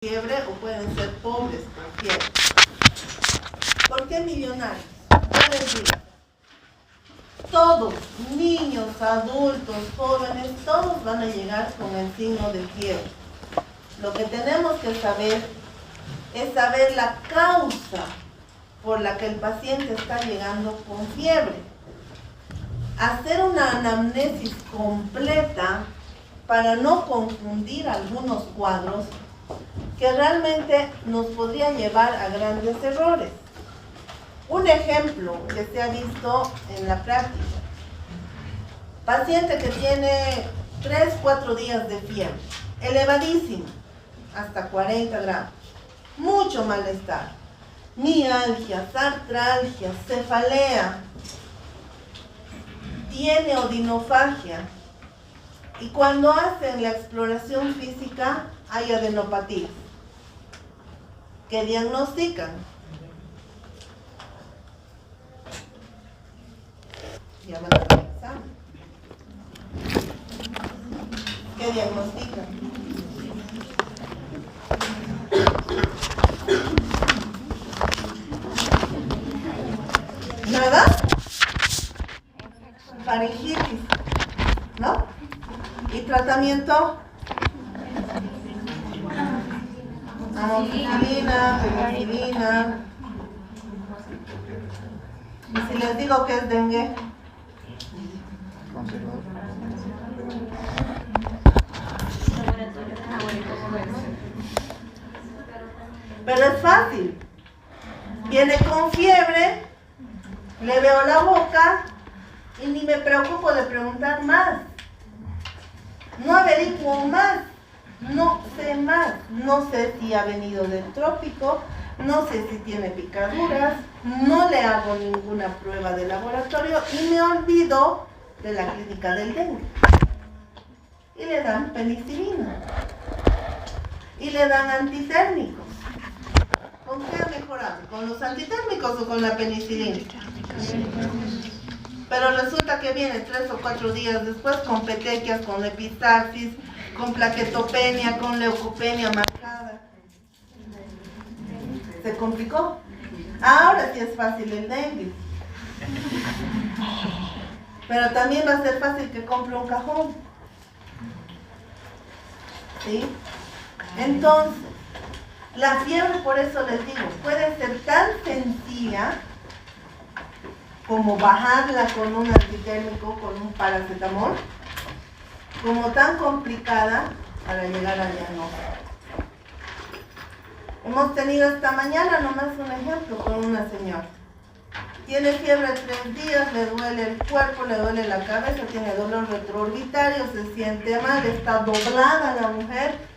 fiebre o pueden ser pobres con fiebre. ¿Por qué millonarios? Yo les digo, todos, niños, adultos, jóvenes, todos van a llegar con el signo de fiebre. Lo que tenemos que saber es saber la causa por la que el paciente está llegando con fiebre. Hacer una anamnesis completa para no confundir algunos cuadros que realmente nos podría llevar a grandes errores. Un ejemplo que se ha visto en la práctica. Paciente que tiene 3-4 días de fiebre, elevadísima, hasta 40 grados, mucho malestar, mialgias, artralgias, cefalea, tiene odinofagia, y cuando hacen la exploración física hay adenopatías que diagnostican. Ya van a hacer el examen. ¿Qué diagnostican? ¿Nada? Faringitis, ¿no? ¿Y tratamiento? Amoxicilina, penicilina. ¿Y si les digo que es dengue? Pero es fácil. Viene con fiebre, le veo la boca y ni me preocupo de preguntar más. No averiguo más, no sé más. No sé si ha venido del trópico, no sé si tiene picaduras, no le hago ninguna prueba de laboratorio y me olvido de la clínica del dengue. Y le dan penicilina. Y le dan antitérmicos. ¿Con qué ha mejorado? ¿Con los antitérmicos o con la penicilina? Pero resulta que viene 3 o 4 días después con petequias, con epistaxis, con plaquetopenia, con leucopenia marcada. ¿Se complicó? Ahora sí es fácil el dengue. Pero también va a ser fácil que compre un cajón. ¿Sí? Entonces, la fiebre, por eso les digo, puede ser tan sencilla como bajarla con un antitérmico, con un paracetamol, como tan complicada para llegar al diagnóstico. Hemos tenido esta mañana nomás un ejemplo con una señora. Tiene fiebre 3 días, le duele el cuerpo, le duele la cabeza, tiene dolor retroorbitario, se siente mal, está doblada la mujer.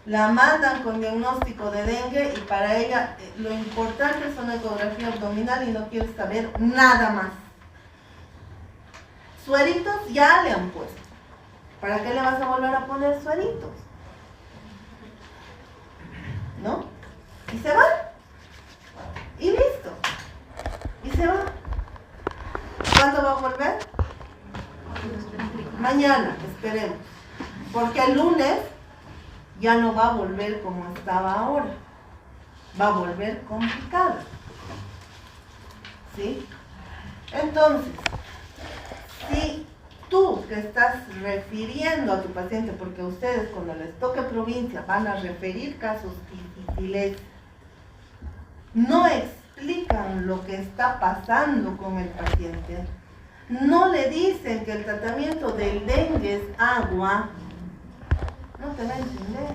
La mandan con diagnóstico de dengue y para ella lo importante es una ecografía abdominal y no quiere saber nada más. Sueritos ya le han puesto. ¿Para qué le vas a volver a poner sueritos? ¿No? Y se va. Y listo. Y se va. ¿Cuándo va a volver? Mañana, esperemos. Porque el lunes ya no va a volver como estaba ahora. Va a volver complicada. ¿Sí? Entonces, si tú que estás refiriendo a tu paciente, porque ustedes cuando les toque provincia van a referir casos difíciles, no explican lo que está pasando con el paciente, no le dicen que el tratamiento del dengue es agua, no te va a entender.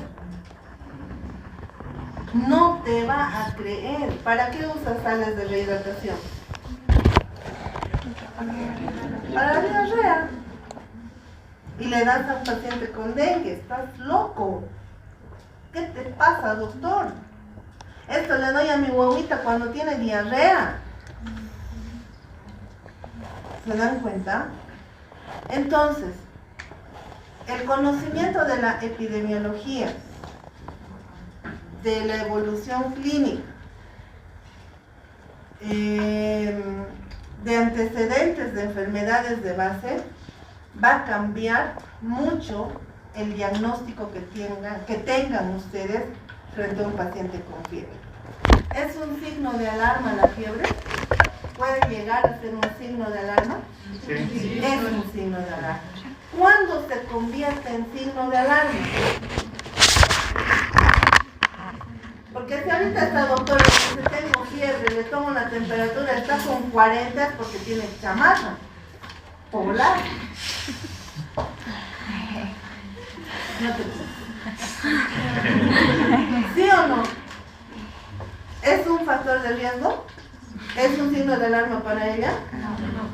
No te va a creer. ¿Para qué usas sales de rehidratación? Para la diarrea. Y le das a un paciente con dengue. Estás loco. ¿Qué te pasa, doctor? Esto le doy a mi guaguita cuando tiene diarrea. ¿Se dan cuenta? Entonces, el conocimiento de la epidemiología, de la evolución clínica, de antecedentes de enfermedades de base, va a cambiar mucho el diagnóstico que tengan ustedes frente a un paciente con fiebre. ¿Es un signo de alarma la fiebre? ¿Puede llegar a ser un signo de alarma? Sí. Es un signo de alarma. ¿Cuándo se convierte en signo de alarma? Porque si ahorita esta doctora dice tengo fiebre, le tomo la temperatura, está con 40 es porque tiene chamarra polar. No te ¿Sí o no? ¿Es un factor de riesgo? ¿Es un signo de alarma para ella?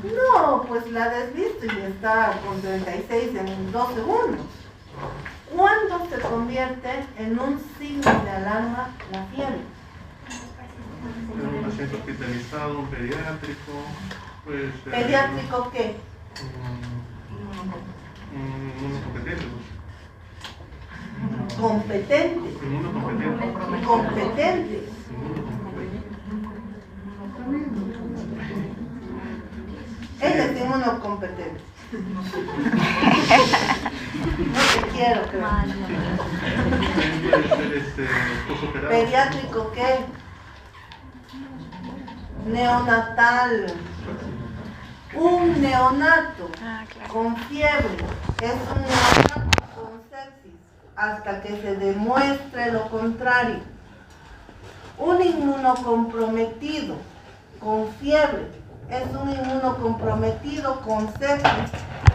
No, pues la has visto y está con 36 en 2 segundos. ¿Cuándo se convierte en un signo de alarma la fiebre? Un paciente hospitalizado, un pediátrico, pues... ¿Pediátrico qué? Inmunocompetente. Competente. Inmunocompetente. Competente. Él es inmunocompetente. No te quiero, creo. Puede ser postoperado. ¿Pediátrico qué? Neonatal. Un neonato con fiebre es un neonato con sepsis hasta que se demuestre lo contrario. Un inmunocomprometido con fiebre es un inmunocomprometido con sepsis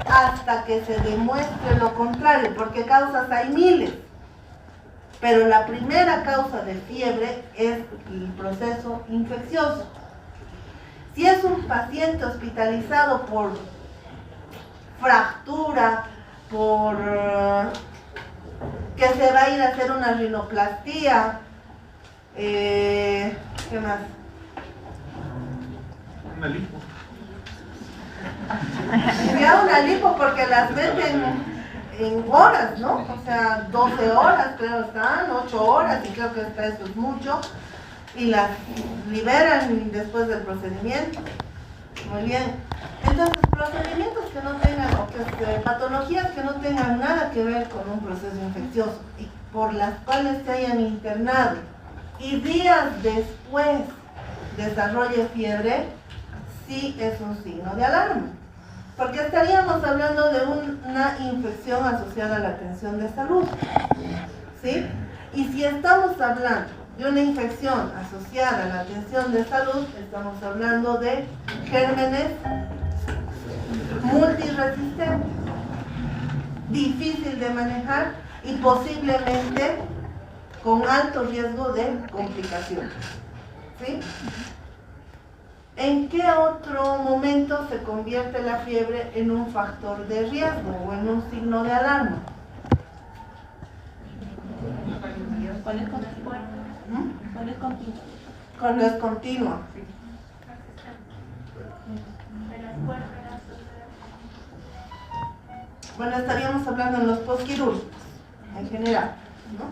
hasta que se demuestre lo contrario, porque causas hay miles. Pero la primera causa de fiebre es el proceso infeccioso. Si es un paciente hospitalizado por fractura, por que se va a ir a hacer una rinoplastia, ¿qué más? Una lipo. Ya una lipo porque las venden en horas, ¿no? O sea, 12 horas creo están, 8 horas y creo que hasta eso es mucho. Y las liberan después del procedimiento. Muy bien. Entonces, procedimientos que no tengan, patologías que no tengan nada que ver con un proceso infeccioso y por las cuales se hayan internado y días después desarrolle fiebre, sí es un signo de alarma. Porque estaríamos hablando de una infección asociada a la atención de salud. ¿Sí? Y si estamos hablando de una infección asociada a la atención de salud, estamos hablando de gérmenes multiresistentes, difícil de manejar y posiblemente con alto riesgo de complicaciones. ¿Sí? ¿En qué otro momento se convierte la fiebre en un factor de riesgo o en un signo de alarma? Cuando es continua. Bueno, estaríamos hablando en los postquirúrgicos, en general, ¿no?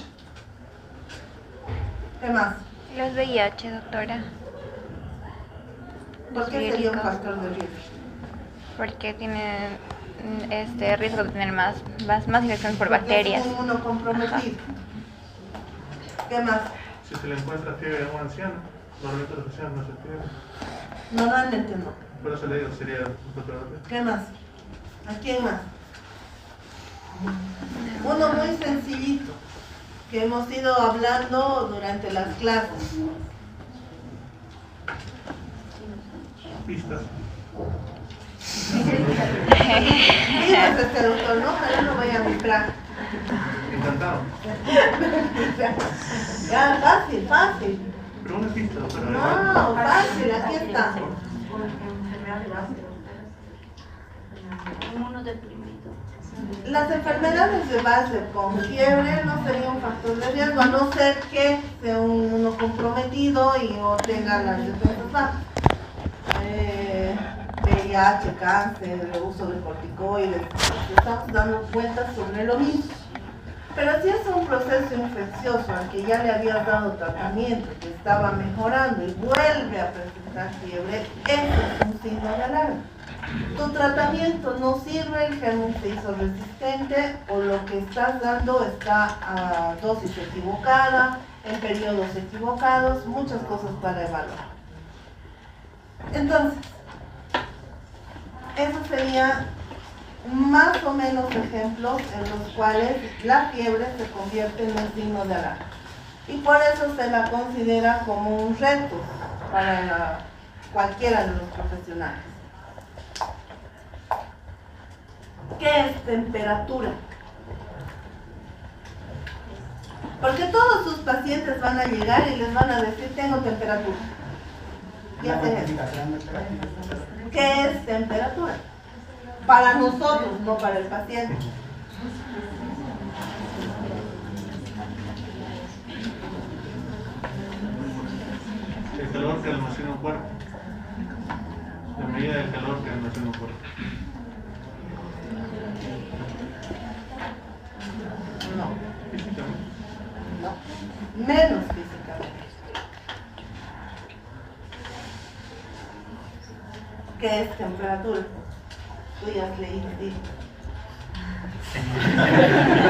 ¿Qué más? Los VIH, doctora. ¿Por qué sería un factor de riesgo? Porque tienen riesgo de tener más infecciones por Porque bacterias. es un inmunocomprometido. ¿Qué más? Si se le encuentra fiebre a un anciano, normalmente los ancianos no se fiebre. Normalmente no. Por eso le digo, sería un factor de riesgo. ¿Qué más? ¿A quién más? Uno muy sencillito, que hemos ido hablando durante las clases. Pistas. Mira ese doctor, ¿no? Ojalá no vaya a mi plan. Encantado. Ya, fácil. Pero una pista, doctora. No, fácil, aquí está. Las enfermedades de base con fiebre no sería un factor de riesgo, a no ser que sea uno comprometido y o tenga las defensas bajas. VIH, cáncer, el uso de corticoides, estamos dando vueltas sobre lo mismo. Pero si es un proceso infeccioso al que ya le habías dado tratamiento, que estaba mejorando y vuelve a presentar fiebre, eso es un signo de alarma. tu tratamiento no sirve, el germen se hizo resistente o lo que estás dando está a dosis equivocada, en periodos equivocados, muchas cosas para evaluar. Entonces, esos serían más o menos ejemplos en los cuales la fiebre se convierte en un signo de alarma. Y por eso se la considera como un reto para cualquiera de los profesionales. ¿Qué es temperatura? Porque todos sus pacientes van a llegar y les van a decir, tengo temperatura. ¿Y hacen eso? ¿Qué es temperatura? Para nosotros, no para el paciente. El calor que almacena un cuerpo. La medida del calor que almacena un cuerpo. No. Físicamente. No. Menos físicamente. ¿Qué es temperatura? Tú ya has leído, sí.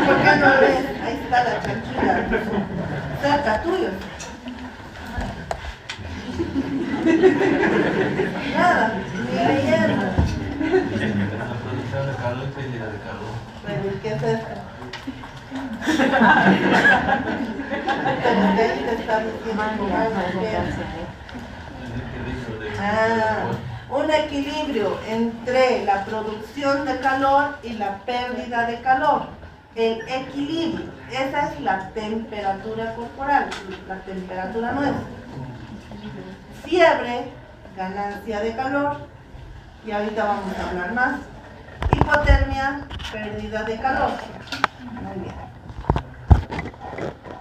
¿Por qué no lees? Ahí está la chanchula. Cerca tuyo. Nada, ni leyendo. Bueno, ¿y qué es esto? Pero usted te está diciendo un equilibrio entre la producción de calor y la pérdida de calor. El equilibrio, esa es la temperatura corporal, la temperatura nuestra. Fiebre, ganancia de calor, y ahorita vamos a hablar más. Hipotermia, pérdida de calor. Muy bien.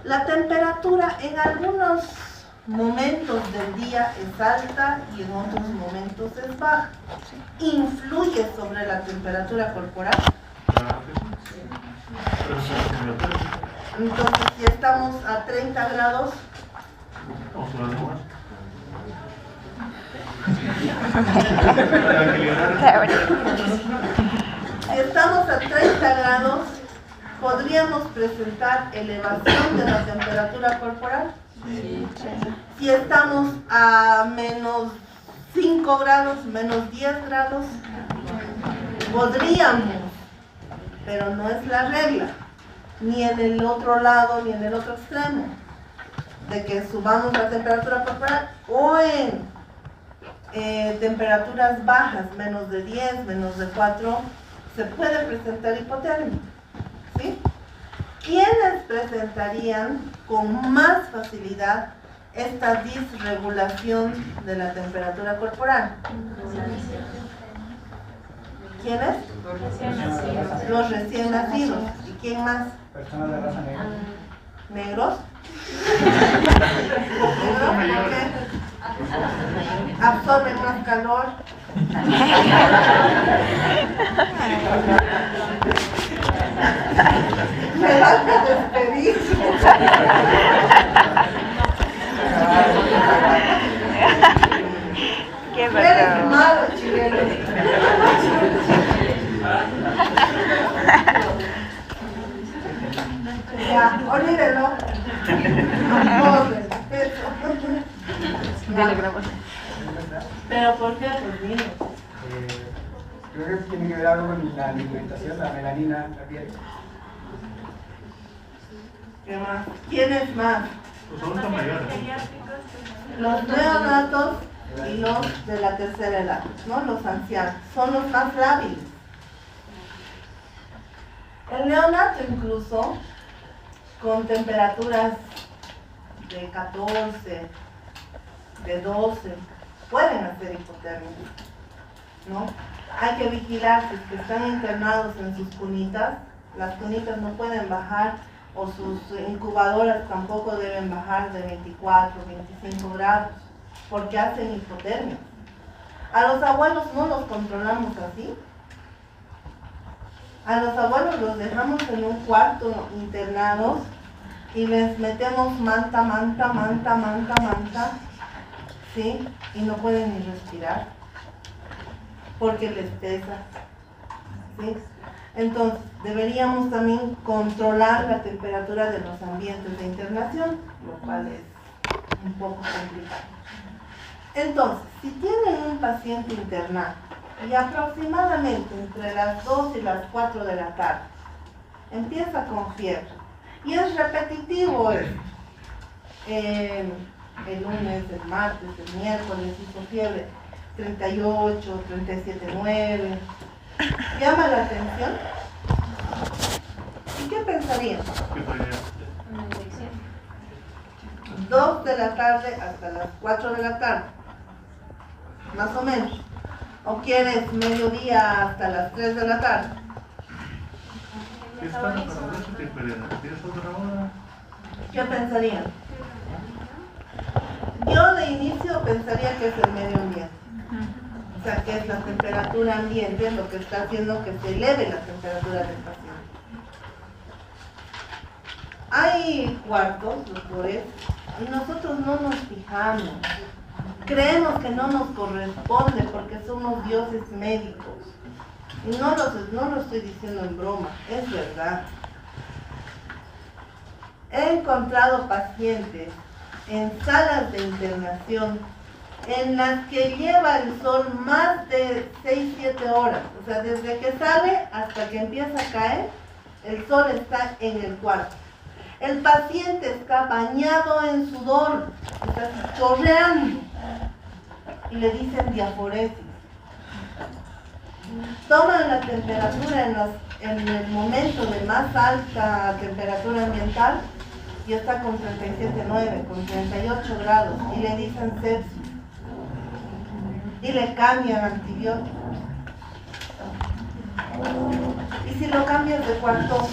La temperatura en algunos momentos del día es alta y en otros momentos es baja. ¿Influye sobre la temperatura corporal? Entonces, si estamos a 30 grados, Vamos a hablar más. si estamos a 30 grados, ¿podríamos presentar elevación de la temperatura corporal? Sí. Si estamos a menos 5 grados, menos 10 grados, podríamos, pero no es la regla, ni en el otro lado, ni en el otro extremo, de que subamos la temperatura corporal o en temperaturas bajas, menos de 10, menos de 4, se puede presentar hipotermia. ¿Sí? ¿Quiénes presentarían con más facilidad esta disregulación de la temperatura corporal? ¿Quiénes? Los recién nacidos. ¿Y quién más? Personas de raza negra. ¿Negros? ¿Negros? ¿Por qué? Absorben más calor. Me vas a despedir. ¿Qué Eres pasó? malo, chileno. Ya, olvídelo. Pobre, eso. ¿Pero por qué? Pues mire. Creo que tiene que ver algo con la alimentación, la melanina, la piel. ¿Qué más? ¿Quiénes más? Los adultos mayores. Los neonatos y los de la tercera edad, ¿no? Los ancianos, son los más lábiles. El neonato incluso, con temperaturas de 14, de 12, pueden hacer hipotermia, ¿no? Hay que vigilar si es que están internados en sus cunitas, las cunitas no pueden bajar, o sus incubadoras tampoco deben bajar de 24, 25 grados, porque hacen hipotermia. A los abuelos no los controlamos así. A los abuelos los dejamos en un cuarto internados y les metemos manta, ¿sí? Y no pueden ni respirar. porque les pesa, ¿sí? Entonces, deberíamos también controlar la temperatura de los ambientes de internación, lo cual es un poco complicado. Entonces, si tienen un paciente internado y aproximadamente entre las 2 y las 4 de la tarde empieza con fiebre y es repetitivo esto, el lunes, el martes, el miércoles hizo fiebre 38, 37,9, llama la atención. ¿Y qué pensarían? ¿Qué podría? 2 de la tarde hasta las 4 de la tarde, más o menos. ¿O quieres mediodía hasta las 3 de la tarde? ¿Qué está para eso te esperan? ¿Tienes otra hora? ¿Qué pensarían? Yo de inicio pensaría que es el medio ambiente. O sea, que es la temperatura ambiente lo que está haciendo que se eleve la temperatura del paciente. Hay cuartos, doctores, y nosotros no nos fijamos. Creemos que no nos corresponde porque somos dioses médicos. Y no lo estoy diciendo en broma, es verdad. He encontrado pacientes en salas de internación en las que lleva el sol más de 6-7 horas. O sea, desde que sale hasta que empieza a caer, el sol está en el cuarto. El paciente está bañado en sudor, está chorreando y le dicen diaforesis. Toman la temperatura en el momento de más alta temperatura ambiental y está con 37,9, con 38 grados y le dicen sepsis y le cambian antibióticos. Y si lo cambias de cuarto,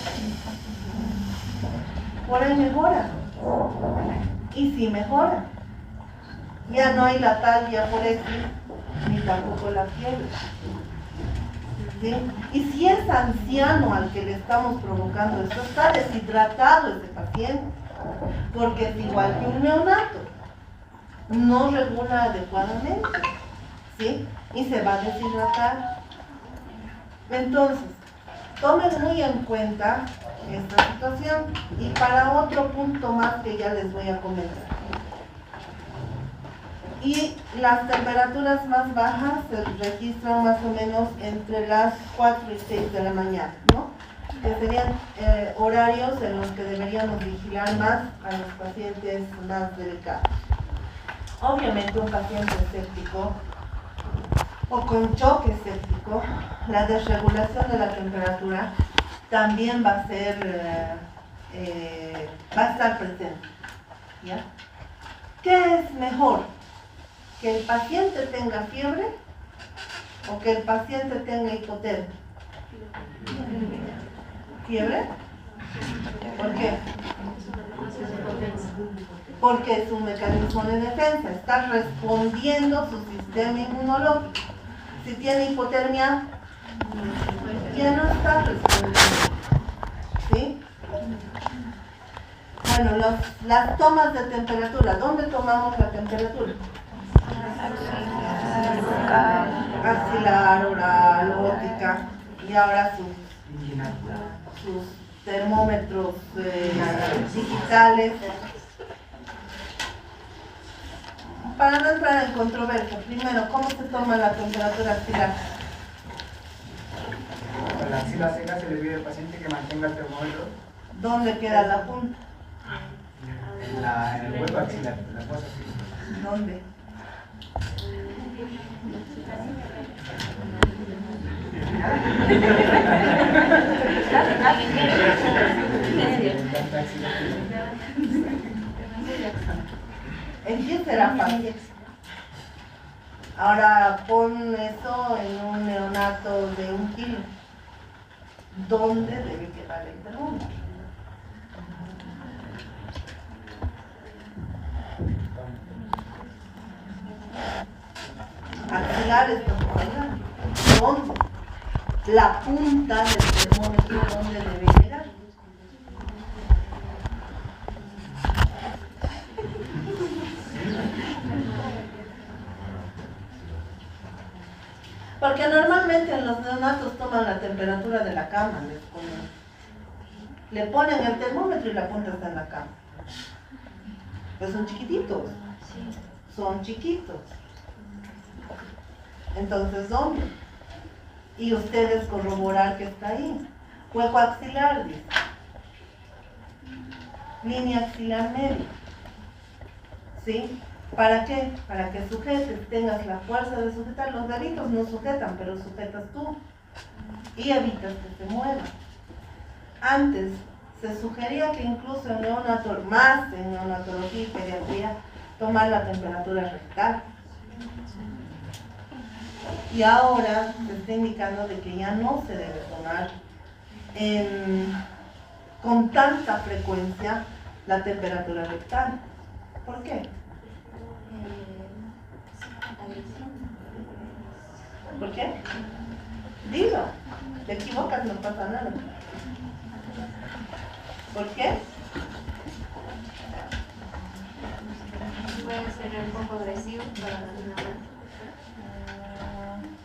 por ahí mejora. Y si mejora, ya no hay la tal diaforesis ni tampoco la fiebre. ¿Sí? Y si es anciano al que le estamos provocando esto, está deshidratado este paciente, porque es igual que un neonato, no regula adecuadamente, ¿sí? Y se va a deshidratar. Entonces, tomen muy en cuenta esta situación. Y para otro punto más que ya les voy a comentar. Y las temperaturas más bajas se registran más o menos entre las 4 y 6 de la mañana, ¿no? Que serían horarios en los que deberíamos vigilar más a los pacientes más delicados. Obviamente un paciente séptico o con choque séptico, la desregulación de la temperatura también va a estar presente, ¿ya? ¿Qué es mejor? ¿Que el paciente tenga fiebre o que el paciente tenga hipotermia? ¿Fiebre? ¿Por qué? Porque es un mecanismo de defensa, está respondiendo su sistema inmunológico. Si tiene hipotermia, ya no está respondiendo, ¿sí? Bueno, las tomas de temperatura, ¿dónde tomamos la temperatura? Axilar, oral, óptica, y ahora sus termómetros digitales. Para no entrar en controversia, primero, ¿cómo se toma la temperatura axilar? Con la axila seca se le pide al paciente que mantenga el termómetro ¿Dónde queda la punta? en el hueco axilar, la cosa así. ¿Dónde? ¿En qué será fácil? Ahora pon eso en un neonato de 1 kilo. ¿Dónde debe quedar el termómetro? Axilar es ¿dónde? La punta del termómetro, ¿dónde debe llegar? Porque normalmente en los neonatos toman la temperatura de la cama, le ponen el termómetro y la punta está en la cama. Pues son chiquititos, son chiquitos. Entonces, ¿dónde? Y ustedes corroborar que está ahí. Hueco axilar, dice. Línea axilar media. ¿Sí? ¿Para qué? Para que sujetes, tengas la fuerza de sujetar. Los deditos no sujetan, pero sujetas tú. Y evitas que se muevan. Antes se sugería que incluso en neonato, más en neonatología y pediatría, tomar la temperatura rectal. Y ahora se está indicando de que ya no se debe tomar con tanta frecuencia la temperatura rectal. ¿Por qué? ¿Por qué? Dilo, te equivocas, no pasa nada. ¿Por qué? Puede ser un poco agresivo para la niña.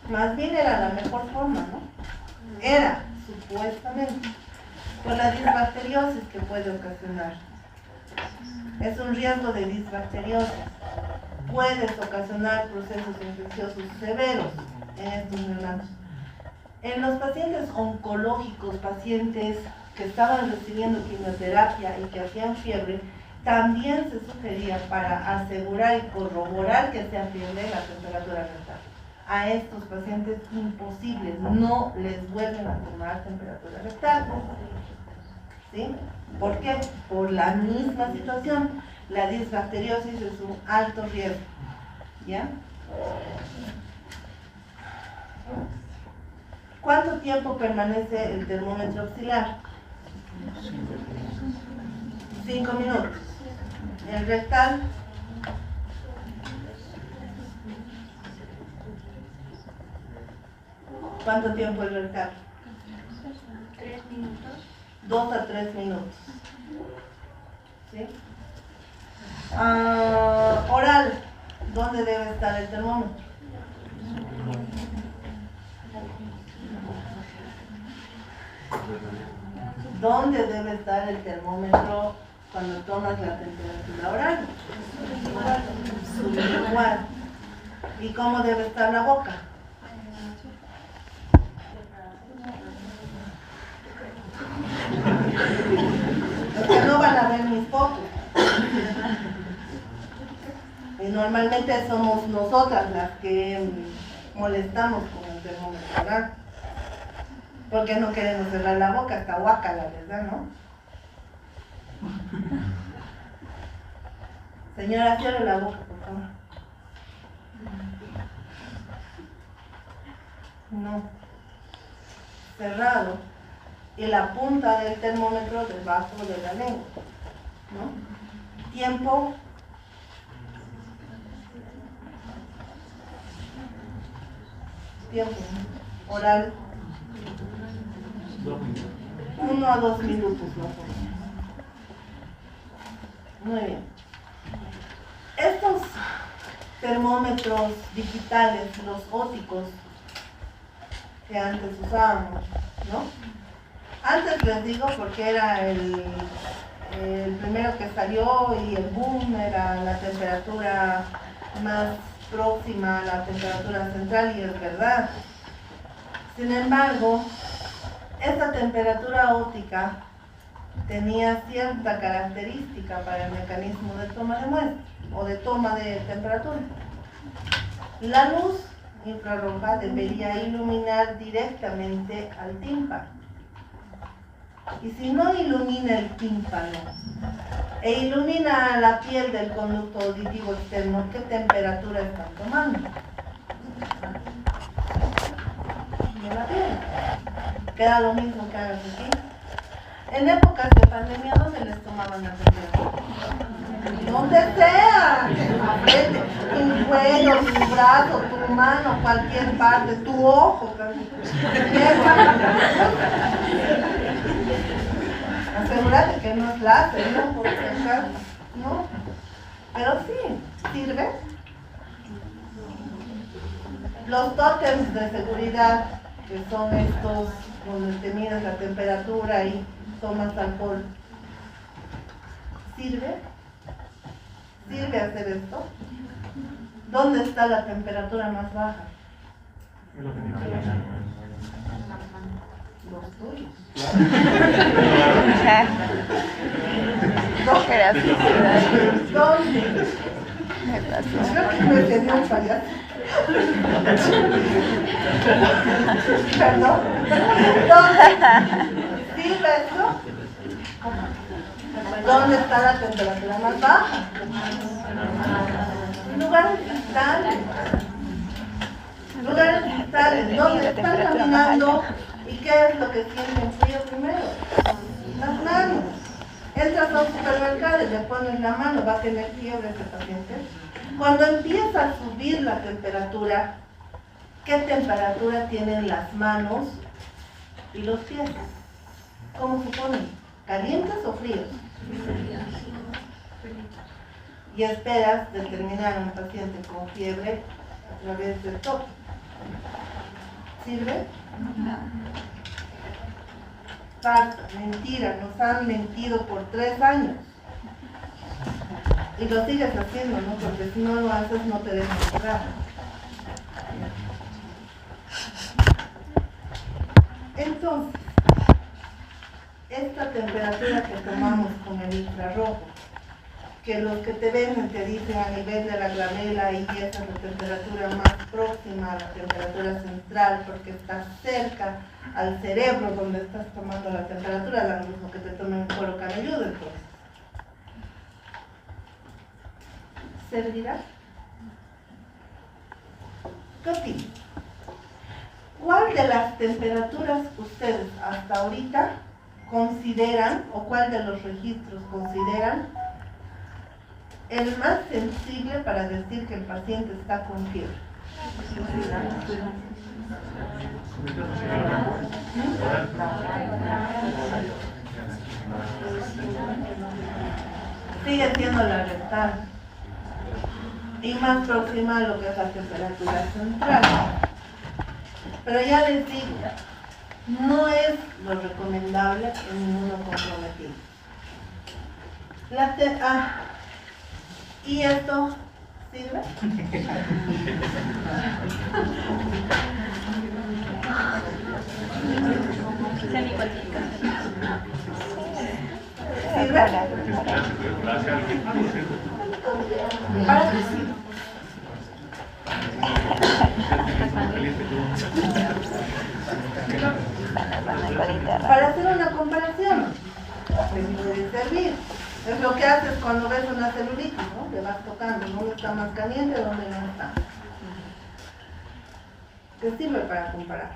Más bien era la mejor forma, ¿no? Era, supuestamente, por la disbacteriosis que puede ocasionar. Es un riesgo de disbacteriosis. Puedes ocasionar procesos infecciosos severos en estos neonatos. En los pacientes oncológicos, pacientes que estaban recibiendo quimioterapia y que hacían fiebre, también se sugería para asegurar y corroborar que sea fiebre la temperatura rectal. A estos pacientes imposibles, no les vuelven a tomar temperatura rectal. ¿Sí? ¿Por qué? Por la misma situación. La disbacteriosis es un alto riesgo. ¿Ya? ¿Cuánto tiempo permanece el termómetro axilar? 5 minutos. El rectal, ¿cuánto tiempo el rectal? 3 minutos. 2 a 3 minutos. ¿Sí? Oral, ¿dónde debe estar el termómetro? ¿Dónde debe estar el termómetro cuando tomas la temperatura oral? Igual. ¿Y cómo debe estar la boca? Es que no van a ver mis fotos. Y normalmente somos nosotras las que molestamos con el termómetro oral. Porque no queremos cerrar la boca, hasta guácala, ¿verdad? ¿No? Señora, cierre la boca, por favor. No. Cerrado. Y la punta del termómetro debajo de la lengua. ¿No? Tiempo. Tiempo. Oral. 1 a 2 minutos, ¿no? Muy bien. Estos termómetros digitales, los ópticos, que antes usábamos, ¿no? Antes les digo porque era el primero que salió y el boom era la temperatura más próxima a la temperatura central, y es verdad. Sin embargo, esta temperatura óptica tenía cierta característica para el mecanismo de toma de muestra o de toma de temperatura. La luz infrarroja debería iluminar directamente al tímpano. Y si no ilumina el tímpano e ilumina la piel del conducto auditivo externo, ¿qué temperatura están tomando? De la piel. Queda lo mismo que hagas aquí. En épocas de pandemia, ¿dónde les tomaban la temperatura? Donde sea, la frente, tu cuello, tu brazo, tu mano, cualquier parte, tu ojo. Asegúrate que no es láser, ¿no? Por si acaso, ¿no? Pero sí, sirve. Los tótems de seguridad, que son estos donde te mides la temperatura y tomas alcohol, ¿sirve? ¿Sirve hacer esto? ¿Dónde está la temperatura más baja? Es lo que dice. Los tuyos. Gracias. ¿Dónde? Me pasó. Creo que me tenía un payaso. Perdón. ¿Dónde? ¿Sirve esto? ¿Dónde está la temperatura más baja? Lugares cristales. Lugares cristales, donde están caminando y qué es lo que sienten frío primero. Las manos. Entras a un supermercado y le pones la mano, va a tener fiebre ese paciente. Cuando empieza a subir la temperatura, ¿qué temperatura tienen las manos y los pies? ¿Cómo se ponen? ¿Calientes o fríos? Y esperas determinar a un paciente con fiebre a través del toque. ¿Sirve? Falta, mentira, nos han mentido por 3 años. Y lo sigues haciendo, ¿no? Porque si no lo haces no te dejan entrar. Entonces, esta temperatura que tomamos con el infrarrojo, que los que te ven te dicen a nivel de la glabela y esa es la temperatura más próxima a la temperatura central porque está cerca al cerebro donde estás tomando la temperatura, lo mismo que te tome un cuero cabelludo entonces. ¿Servirá? ¿Qué opinas? ¿Cuál de las temperaturas ustedes hasta ahorita consideran, o cuál de los registros consideran el más sensible para decir que el paciente está con fiebre? Sigue siendo la rectal y más próxima a lo que es la temperatura central. Pero ya les digo, no es lo recomendable en ninguno comprometido. ¿Y esto sirve? ¿Sirve? ¿Para qué sirve? Para hacer una comparación, puede servir. Es lo que haces cuando ves una celulitis, ¿no? Le vas tocando, dónde está más caliente, dónde no está. ¿Qué sirve para comparar?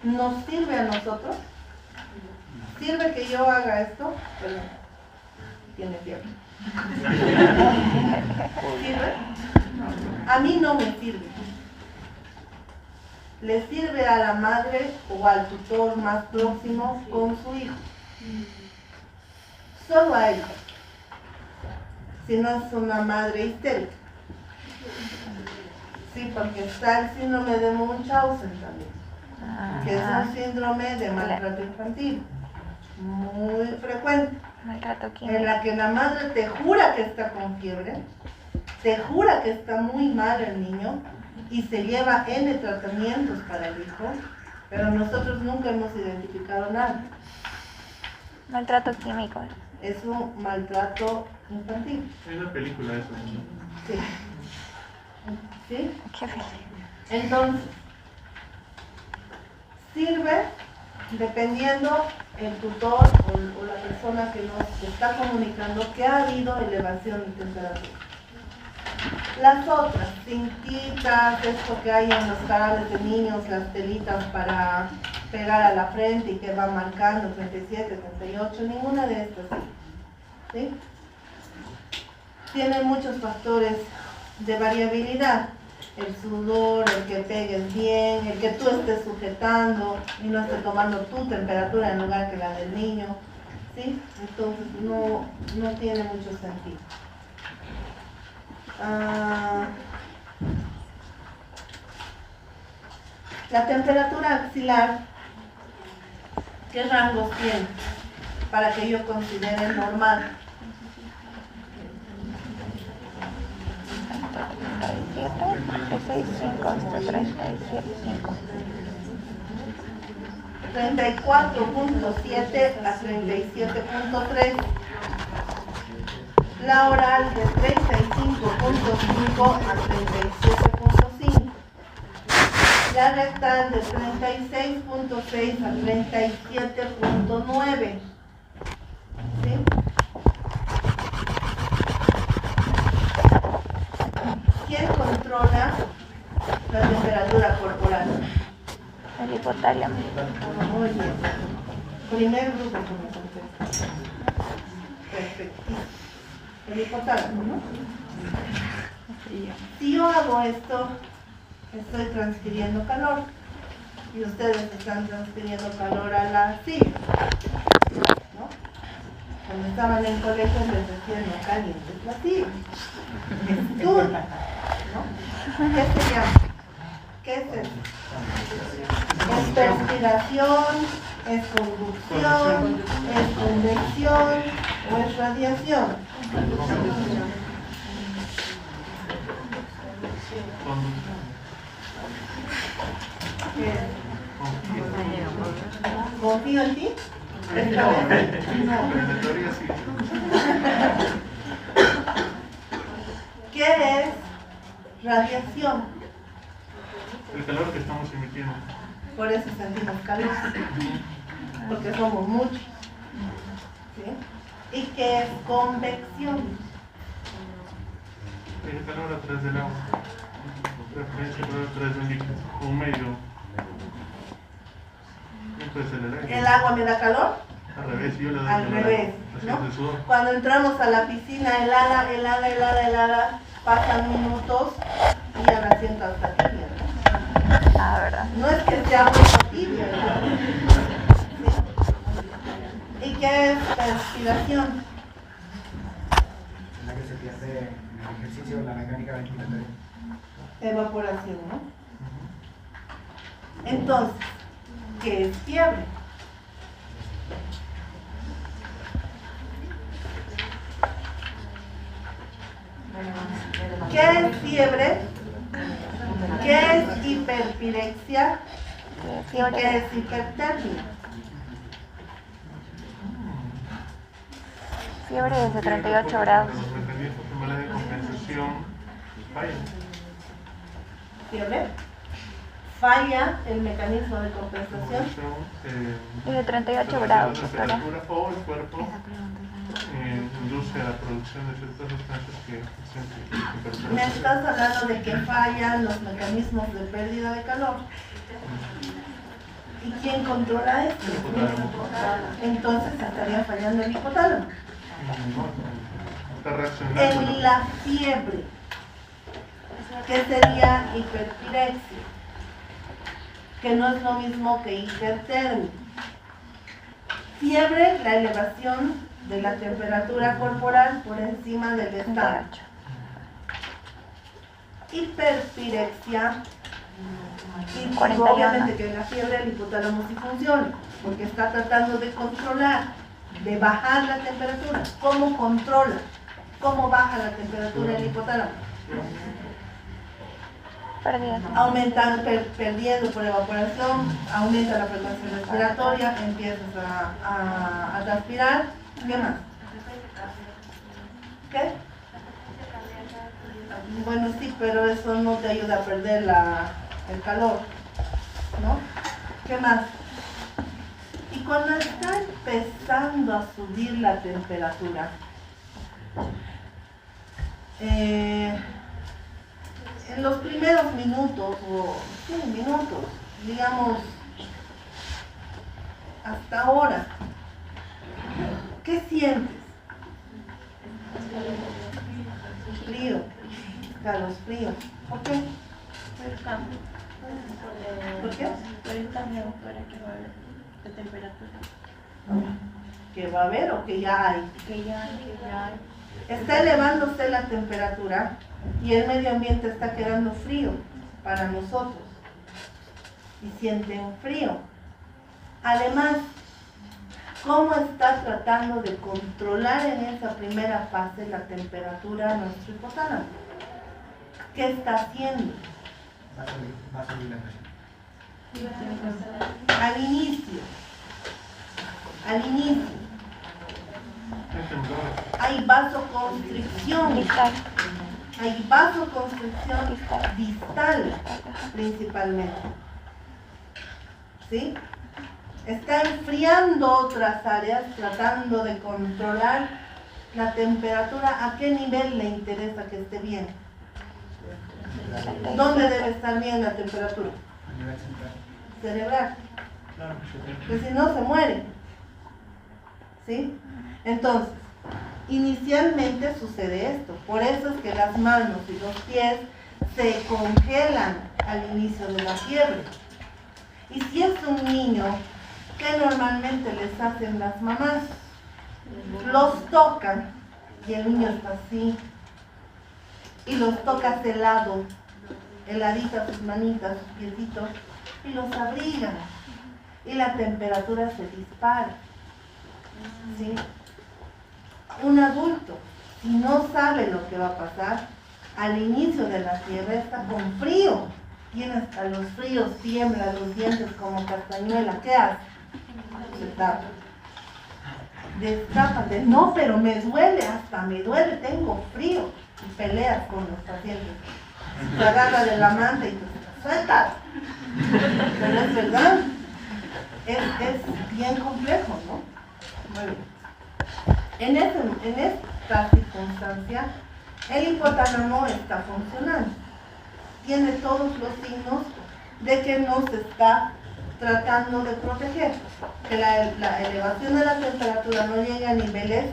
¿Nos sirve a nosotros? ¿Sirve que yo haga esto? Pero tiene fiebre. ¿Sirve? A mí no me sirve. Le sirve a la madre o al tutor más próximo con su hijo. Solo a ella. Si no es una madre histérica. Sí, porque está el síndrome de Munchausen también, que es un síndrome de maltrato infantil, muy frecuente, en la que la madre te jura que está con fiebre, te jura que está muy mal el niño y se lleva N tratamientos para el hijo, pero nosotros nunca hemos identificado nada. Maltrato químico. Es un maltrato infantil. Es una película eso, ¿no? Sí. ¿Sí? Qué feliz. Entonces, sirve dependiendo el tutor o la persona que nos está comunicando que ha habido elevación de temperatura. Las otras, cintitas, esto que hay en los canales de niños, las telitas para pegar a la frente y que va marcando 37, 38, ninguna de estas. ¿Sí? Tiene muchos factores de variabilidad. El sudor, el que pegues bien, el que tú estés sujetando y no estés tomando tu temperatura en lugar que la del niño. ¿Sí? Entonces no tiene mucho sentido. La temperatura axilar, ¿qué rangos tiene? Para que yo considere normal. 34.7 a 37.3. La oral de 35.5 a 37.5. La rectal de 36.6 a 37.9. ¿Sí? ¿Quién controla la temperatura corporal? El hipotálamo. Muy bien. Primer grupo que me contesta. Perfecto. El hipotálamo, ¿no? Si yo hago esto, estoy transfiriendo calor. Y ustedes están transfiriendo calor a la silla, ¿no? Cuando estaban en el colegio les decían no calientes la silla. Es dura, ¿no? ¿Qué se llama? ¿Qué es eso? Es perspiración, es conducción, es convección o es radiación. ¿Qué es? ¿Confío en ti? Esta vez. No. ¿Qué es radiación? El calor que estamos emitiendo. Por eso sentimos calor, porque somos muchos. ¿Sí? ¿Y qué es convección? El calor a través del agua. Referencia a través de un líquido, un medio. Puede ser el aire. ¿El agua me da calor? Al revés, yo le doy Al calor. revés, Así ¿no? es el sudor. Cuando entramos a la piscina helada, pasan minutos y ya la siento hasta tibia, ¿no? Ah, ¿verdad? No es que sea vuelto tibia, ¿verdad? ¿Sí? ¿Y qué es respiración? La que se pierde en el ejercicio, la mecánica ventilatoria. Evaporación, ¿no? Entonces, ¿qué es fiebre? ¿Qué es fiebre? ¿Qué es hiperpirexia? ¿Y qué es hipertermia? Fiebre desde 38 grados. Los mecanismos de compensación fallan. ¿Fiebre? Falla el mecanismo de compensación. Desde 38 La grados, doctora. temperatura o el cuerpo induce a la producción de ciertas sustancias que hacen que la temperatura Me sea. estás hablando de que fallan los mecanismos de pérdida de calor. ¿Y quién controla esto? Entonces estaría fallando el hipotálamo. Está reaccionando. En la fiebre, ¿qué sería hiperpirexia? Que no es lo mismo que hipertermia. Fiebre, la elevación de la temperatura corporal por encima del estándar. 38. Hiperpirexia, y 41. obviamente que en la fiebre el hipotálamo sí funciona, porque está tratando de controlar, de bajar la temperatura. ¿Cómo controla? ¿Cómo baja la temperatura del hipotálamo? Perdido. Aumentan, perdiendo por evaporación, aumenta la frecuencia respiratoria, empiezas a transpirar. ¿Qué más? ¿Qué? Bueno, sí, pero eso no te ayuda a perder el calor, ¿no? ¿Qué más? Y cuando está empezando a subir la temperatura, en los primeros minutos, digamos, hasta ahora, ¿qué sientes? Frío, escalofrío. ¿Por qué? ¿Por qué? Por el cambio para que va a haber de temperatura. ¿Que va a haber o que ya hay? Que ya hay. Está elevándose la temperatura y el medio ambiente está quedando frío para nosotros. y sienten frío. Además, ¿cómo está tratando de controlar en esa primera fase la temperatura de nuestro hipotálamo? ¿Qué está haciendo? Va a subir la presión. Al inicio hay vasoconstricción, hay vasoconstricción distal principalmente, ¿sí? Está enfriando otras áreas, tratando de controlar la temperatura. ¿A qué nivel le interesa que esté bien? ¿Dónde debe estar bien la temperatura? A nivel central. Cerebral, Claro, que si no se muere, ¿sí? Entonces, inicialmente sucede esto, por eso es que las manos y los pies se congelan al inicio de la fiebre. Y si es un niño, ¿qué normalmente les hacen las mamás? Los tocan y el niño está así, y los tocas heladitas sus manitas, sus piecitos, y los abrigan, y la temperatura se dispara, ¿sí? Un adulto, si no sabe lo que va a pasar, al inicio de la fiebre está con frío, tiene hasta los fríos, tiembla los dientes como castañuela. ¿Qué hace? Se tapa. Destápate. No, pero me duele, hasta me duele, tengo frío. Y peleas con los pacientes. Te agarra de la manta y te suelta. Pero es verdad. Es bien complejo, ¿no? Muy bien. En esta circunstancia, el hipotálamo está funcionando. Tiene todos los signos de que nos está tratando de proteger, que la elevación de la temperatura no llegue a niveles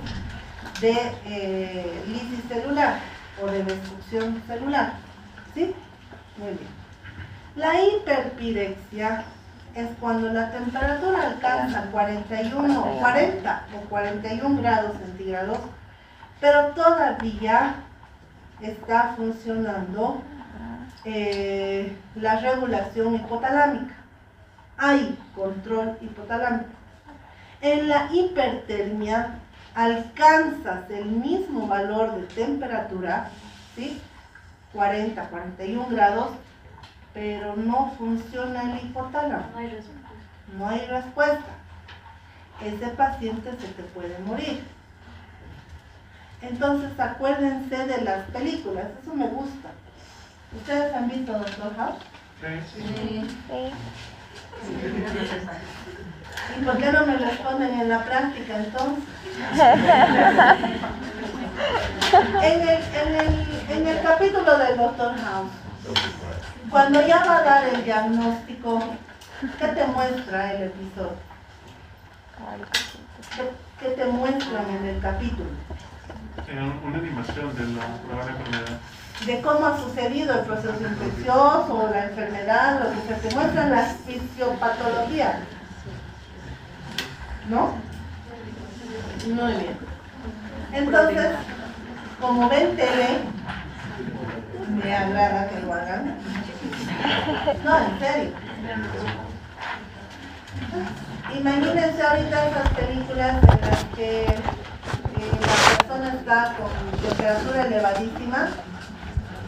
de lisis celular o de destrucción celular, ¿sí? Muy bien. La hiperpirexia es cuando la temperatura alcanza 40 o 41 grados centígrados, pero todavía está funcionando la regulación hipotalámica. Hay control hipotalámico. En la hipertermia alcanzas el mismo valor de temperatura, ¿sí? 40, 41 grados, pero no funciona el hipotálamo. No hay respuesta. No hay respuesta. Ese paciente se te puede morir. Entonces acuérdense de las películas, eso me gusta. ¿Ustedes han visto Doctor House? Sí. ¿Y por qué no me responden en la práctica entonces? En el capítulo del Doctor House, cuando ya va a dar el diagnóstico, ¿qué te muestra el episodio? ¿Qué te muestran en el capítulo? Una animación de la probable enfermedad. De cómo ha sucedido el proceso infeccioso o la enfermedad, lo que se te muestran las fisiopatologías. ¿No? Muy bien. Entonces, como ven tele, me agrada que lo hagan. No, en serio. Imagínense ahorita esas películas en las que la persona está con temperatura elevadísima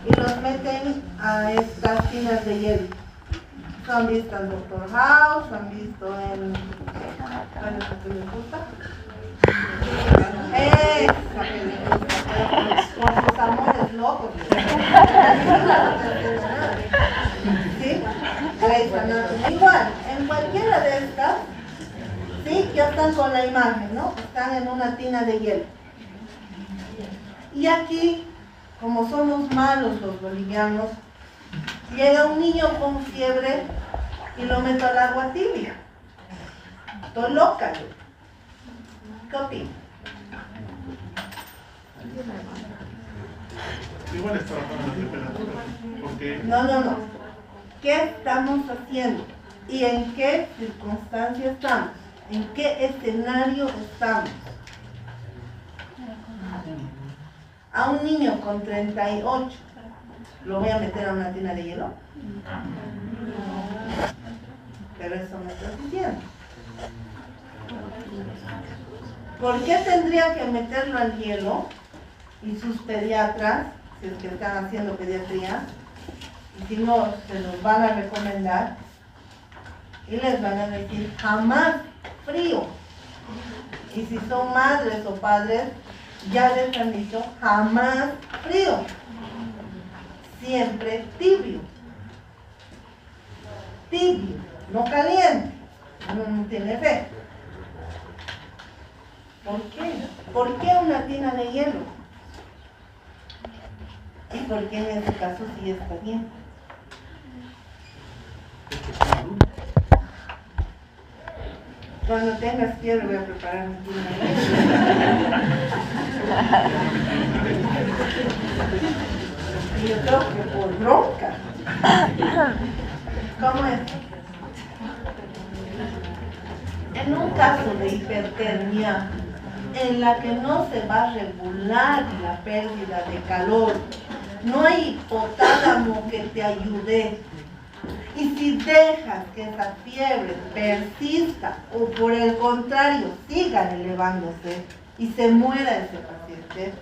y los meten a estas tinas de hielo. ¿Han visto en Doctor House? ¿Han visto en... ¿cuál es la que les gusta? Esa película, por sus amores locos. ¿Sí? Grey's Anatomy. Igual, en cualquiera de estas, ¿sí? Ya están con la imagen, ¿no? Están en una tina de hielo. Y aquí, como somos malos los bolivianos, llega un niño con fiebre y lo meto al agua tibia. Estoy loca yo. ¿Qué opinas? Igual está bajando la temperatura, porque No. ¿Qué estamos haciendo? ¿Y en qué circunstancia estamos? ¿En qué escenario estamos? A un niño con 38, ¿lo voy a meter a una tina de hielo? pero eso me estás diciendo. ¿Por qué tendría que meterlo al hielo? Y sus pediatras, si es que están haciendo pediatría, y si no, se los van a recomendar y les van a decir jamás frío. Y si son madres o padres, ya les han dicho jamás frío, siempre tibio. Tibio, no caliente, no tiene efecto. ¿Por qué? ¿Por qué una tina de hielo? ¿Y por qué en este caso sí está bien? Cuando tengas fiebre voy a preparar mi tina de hielo. Y yo creo que por bronca. ¿Cómo es? En un caso de hipertermia, en la que no se va a regular la pérdida de calor, no hay hipotálamo que te ayude. Y si dejas que esa fiebre persista o por el contrario siga elevándose y se muera ese paciente,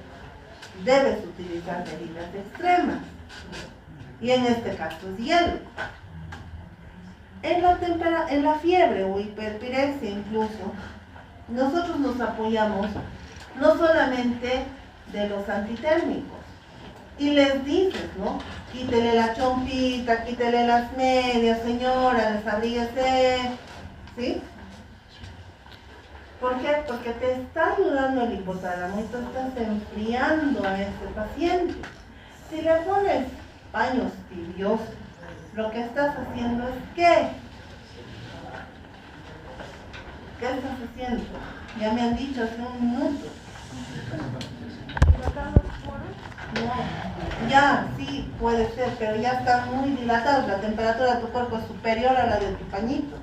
debes utilizar medidas extremas. Y en este caso es hielo. En la fiebre o hiperpirexia incluso, nosotros nos apoyamos no solamente de los antitérmicos, y les dices, ¿no? Quítele la chompita, quítele las medias, señora, desabríguese, ¿sí? ¿Por qué? Porque te está ayudando el hipotálamo y tú estás enfriando a ese paciente. Si le pones paños tibios, lo que estás haciendo es ¿qué? ¿Qué estás haciendo? Ya me han dicho hace un minuto. No, ya, sí, puede ser, pero ya están muy dilatados. La temperatura de tu cuerpo es superior a la de tu pañito.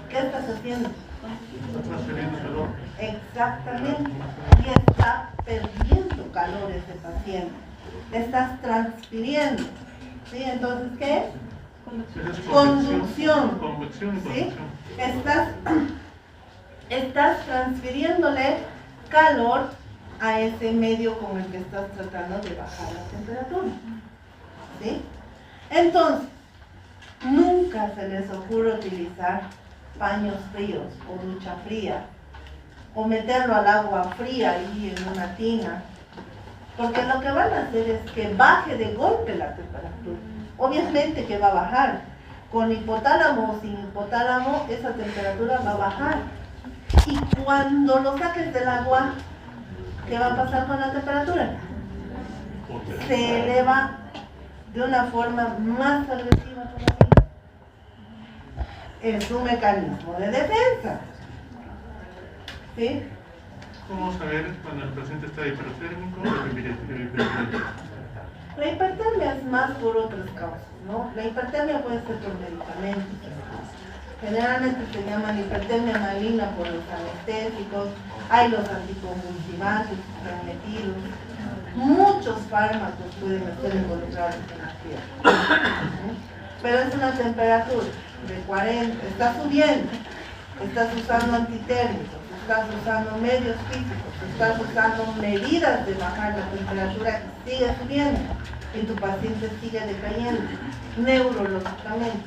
¿Qué estás haciendo? Está transfiriendo calor. Exactamente. Y está perdiendo calor ese paciente. Estás transfiriendo. ¿Sí? Entonces, ¿qué es? Conducción. Convección y ¿Sí? conducción. Estás transfiriéndole calor a ese medio con el que estás tratando de bajar la temperatura. ¿Sí? Entonces, nunca se les ocurre utilizar paños fríos o ducha fría o meterlo al agua fría ahí en una tina, porque lo que van a hacer es que baje de golpe la temperatura. Obviamente que va a bajar, con hipotálamo o sin hipotálamo esa temperatura va a bajar, y cuando lo saques del agua, ¿qué va a pasar con la temperatura? Se eleva de una forma más agresiva todavía. Es un mecanismo de defensa. ¿Sí? ¿Cómo saber cuando el paciente está hipertérmico o hipertérmico? La hipertermia es más por otras causas, ¿no? La hipertermia puede ser por medicamentos. Generalmente se llama hipertermia maligna por los anestésicos, hay los anticonvulsivantes que están metidos. Muchos fármacos pueden estar involucrados en la fiebre. Pero es una temperatura de 40, está subiendo, estás usando antitérmicos, estás usando medios físicos, estás usando medidas de bajar la temperatura y sigue subiendo y tu paciente sigue decayendo neurológicamente.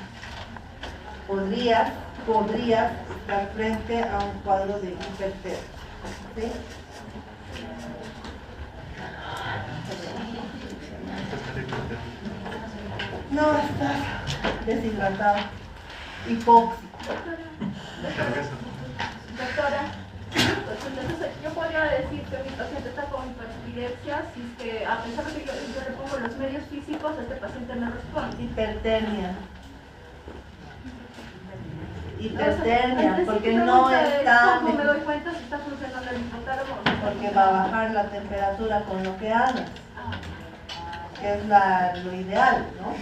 Podrías estar frente a un cuadro de hipertermia. ¿Sí? No, estás deshidratado, hipóxico. Doctora, pues entonces yo podría decir que mi paciente está con hiperpirexia si es que a pesar de que yo le pongo los medios físicos, este paciente no responde. Hipertermia. Hipertermia, porque no está... ¿Cómo me doy cuenta si está funcionando el hipotálamo o no? Porque va a bajar la temperatura con lo que hagas, que es lo ideal, ¿no?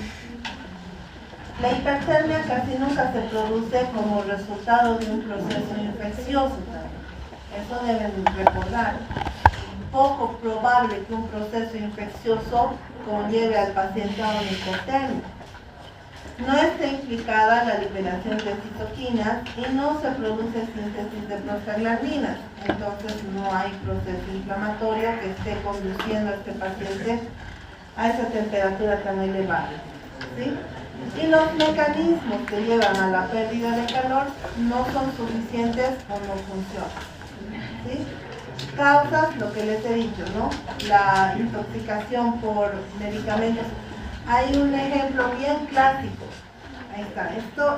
La hipertermia casi nunca se produce como resultado de un proceso infeccioso también. Eso deben recordar. Poco probable que un proceso infeccioso conlleve al paciente a una hipotermia. no está implicada la liberación de citoquinas y no se produce síntesis de prostaglandinas. Entonces no hay proceso inflamatorio que esté conduciendo a este paciente a esa temperatura tan elevada, ¿sí? Y los mecanismos que llevan a la pérdida de calor no son suficientes o no funcionan, ¿sí? Causas, lo que les he dicho, ¿no? La intoxicación por medicamentos. Hay un ejemplo bien clásico. Ahí está.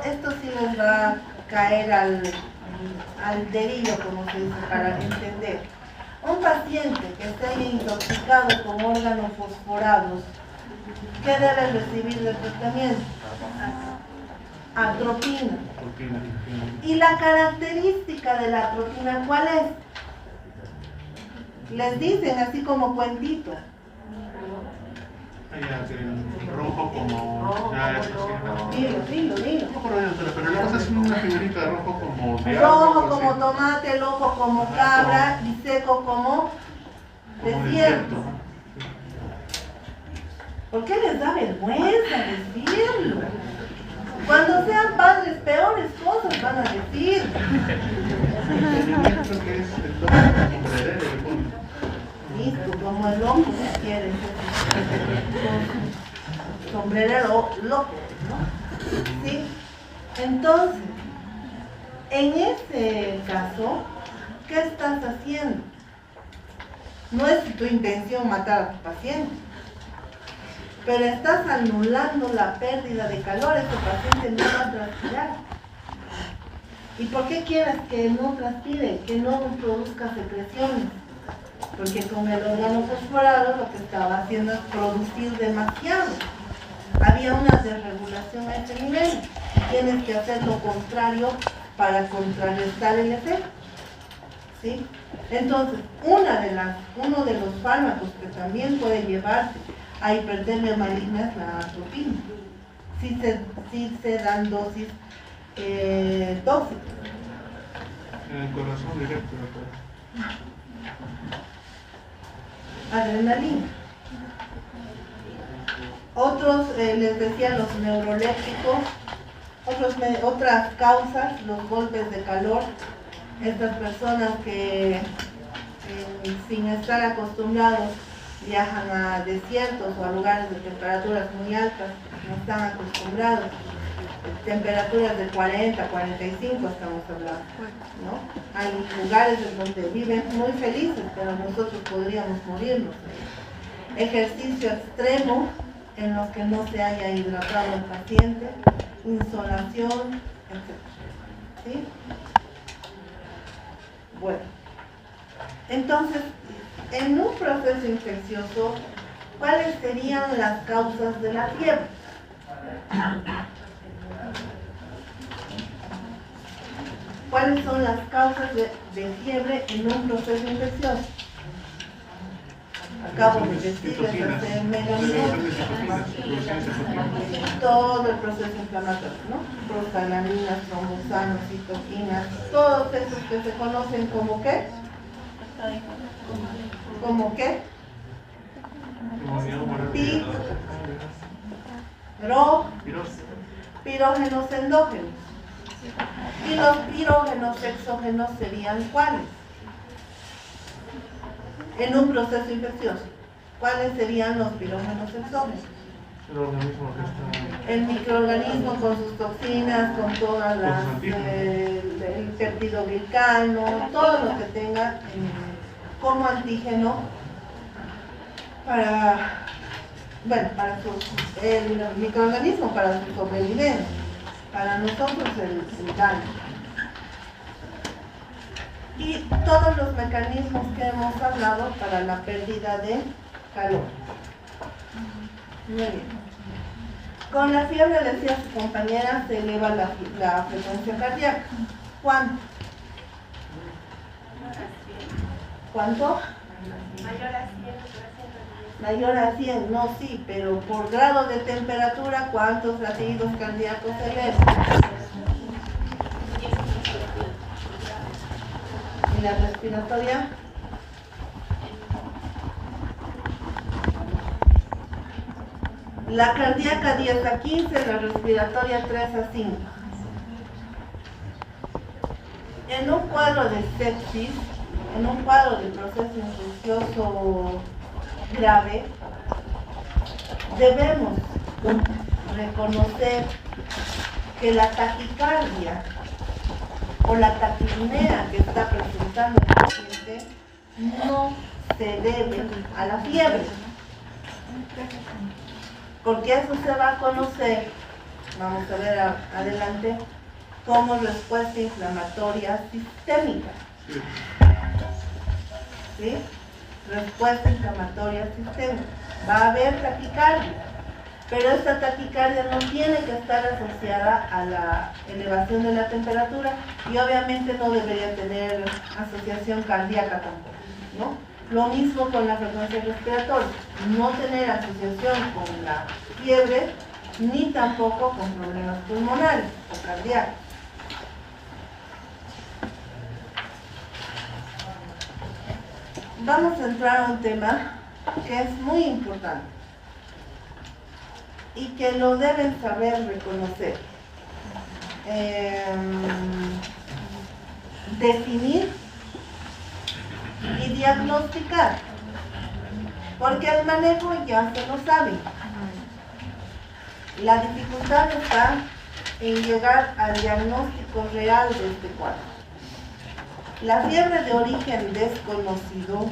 Esto sí les va a caer al dedillo, como se dice, para entender. Un paciente que esté intoxicado con órganos fosforados, ¿qué debe recibir de tratamiento? Atropina. ¿Y la característica de la atropina cuál es? Les dicen así como cuentito. Rojo como... Dilo. No, pero le pasas una figurita de rojo como... Rojo como tomate, el ojo como cabra y seco como desierto. ¿Por qué les da vergüenza decirlo? Cuando sean padres, peores cosas van a decir. Listo, como el loco si quieres. Sombrerero loco, ¿no? ¿Sí? Entonces, en ese caso, ¿qué estás haciendo? No es tu intención matar a tu paciente, pero estás anulando la pérdida de calor. Ese paciente no va a transpirar. ¿Y por qué quieres que no transpire, que no produzca secreciones? Porque con el órgano fosforado lo que estaba haciendo es producir demasiado. Había una desregulación a ese nivel. Tienes que hacer lo contrario para contrarrestar el efecto, ¿sí? Entonces, uno de los fármacos que también puede llevarte a hipertermia maligna es la atropina. Sí se dan dosis tóxicas. En el corazón directo, adrenalina. Otros, les decía, los neurolépticos. Otras causas, los golpes de calor. Estas personas que sin estar acostumbrados viajan a desiertos o a lugares de temperaturas muy altas, no están acostumbrados. Temperaturas de 40, 45 estamos hablando, ¿no? Hay lugares en donde viven muy felices, pero nosotros podríamos morirnos. Ejercicio extremo en los que no se haya hidratado el paciente, insolación, etc. ¿Sí? Bueno, entonces, en un proceso infeccioso, ¿cuáles serían las causas de la fiebre? ¿Cuáles son las causas de fiebre en un proceso infeccioso? Acabo de decirles hace medio minuto. Todo el proceso inflamatorio, ¿no? Prostaglandinas, trombosanos, citoquinas, todos esos que se conocen como ¿qué? ¿Como qué? Pirógenos endógenos. Y los pirógenos exógenos serían ¿cuáles? En un proceso infeccioso, ¿cuáles serían los pirógenos exógenos? El microorganismo con sus toxinas, con todas las el peptidoglicano, todo lo que tenga como antígeno para el microorganismo para su sobrevivencia, para nosotros el daño. Y todos los mecanismos que hemos hablado para la pérdida de calor. Muy bien. Con la fiebre, decía su compañera, se eleva la frecuencia cardíaca. ¿Cuánto? ¿Cuánto? Mayor a 100, no, sí, pero por grado de temperatura, ¿cuántos latidos cardíacos se elevan? ¿Y la respiratoria? La cardíaca 10 a 15, la respiratoria 3 a 5. En un cuadro de sepsis, en un cuadro de proceso infeccioso grave, debemos reconocer que la taquicardia o la taquipnea que está presentando el paciente no se debe a la fiebre, porque eso se va a conocer, vamos a ver adelante, como respuesta inflamatoria sistémica. ¿Sí? Respuesta inflamatoria sistémica. Va a haber taquicardia, pero esta taquicardia no tiene que estar asociada a la elevación de la temperatura y obviamente no debería tener asociación cardíaca tampoco, ¿no? Lo mismo con la frecuencia respiratoria, no tener asociación con la fiebre ni tampoco con problemas pulmonares o cardíacos. Vamos a entrar a un tema que es muy importante y que lo deben saber reconocer. Definir y diagnosticar, porque el manejo ya se lo saben. La dificultad está en llegar al diagnóstico real de este cuadro. La fiebre de origen desconocido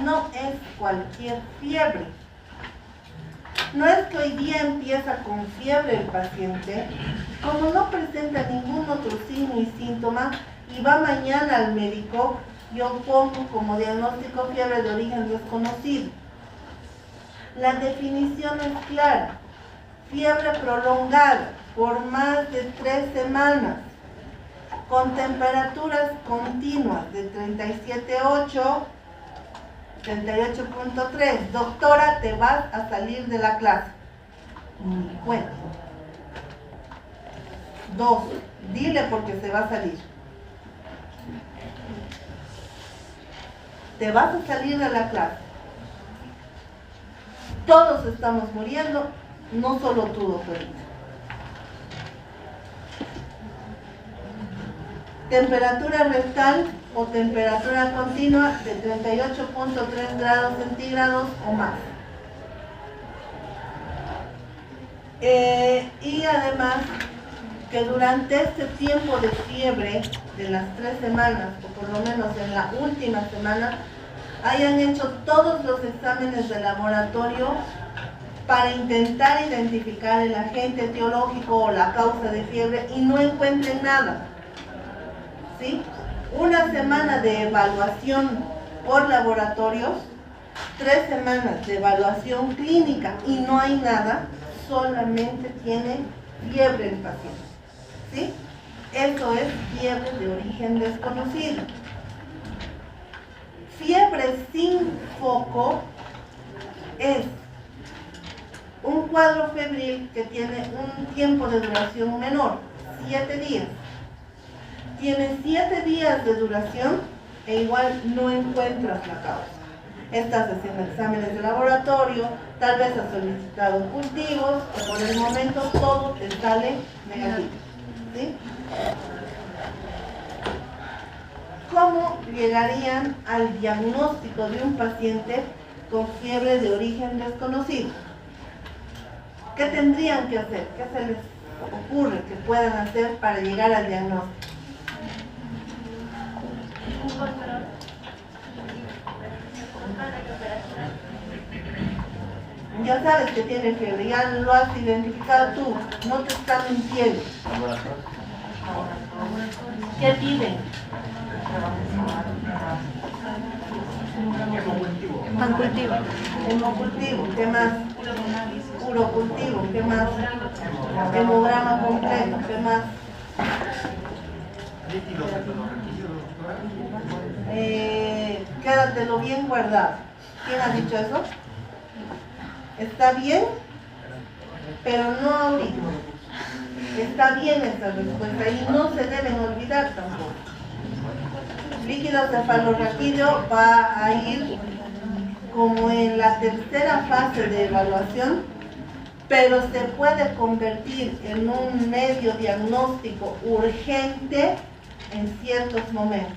no es cualquier fiebre. No es que hoy día empieza con fiebre el paciente, como no presenta ningún otro signo y síntoma, y va mañana al médico, yo pongo como diagnóstico fiebre de origen desconocido. La definición es clara: fiebre prolongada por más de 3 semanas, con temperaturas continuas de 37.8, 38.3. Doctora, te vas a salir de la clase. Ni cuenta. 2. Dile porque se va a salir. Te vas a salir de la clase. Todos estamos muriendo, no solo tú, doctorita. Temperatura rectal o temperatura continua de 38.3 grados centígrados o más. Y además que durante este tiempo de fiebre de las 3 semanas, o por lo menos en la última semana, hayan hecho todos los exámenes de laboratorio para intentar identificar el agente etiológico o la causa de fiebre y no encuentren nada. ¿Sí? Una semana de evaluación por laboratorios, 3 semanas de evaluación clínica y no hay nada, solamente tiene fiebre el paciente. ¿Sí? Eso es fiebre de origen desconocido. Fiebre sin foco es un cuadro febril que tiene un tiempo de duración menor, 7 días. Tiene 7 días de duración e igual no encuentras la causa. Estás haciendo exámenes de laboratorio, tal vez has solicitado cultivos, o por el momento todo te sale negativo. ¿Sí? ¿Cómo llegarían al diagnóstico de un paciente con fiebre de origen desconocido? ¿Qué tendrían que hacer? ¿Qué se les ocurre que puedan hacer para llegar al diagnóstico? Un control de temperatura. Ya sabes que tiene fiebre, ya lo has identificado tú, no te están mintiendo. ¿Qué piden? Concultivo. Hemocultivo, ¿qué más? Urocultivo, ¿qué más? Hemograma completo, ¿qué más? Quédatelo bien guardado. ¿Quién ha dicho eso? Está bien, pero no ahorita. Está bien esta respuesta y no se deben olvidar tampoco. Líquido cefalorraquídeo va a ir como en la tercera fase de evaluación, pero se puede convertir en un medio diagnóstico urgente en ciertos momentos.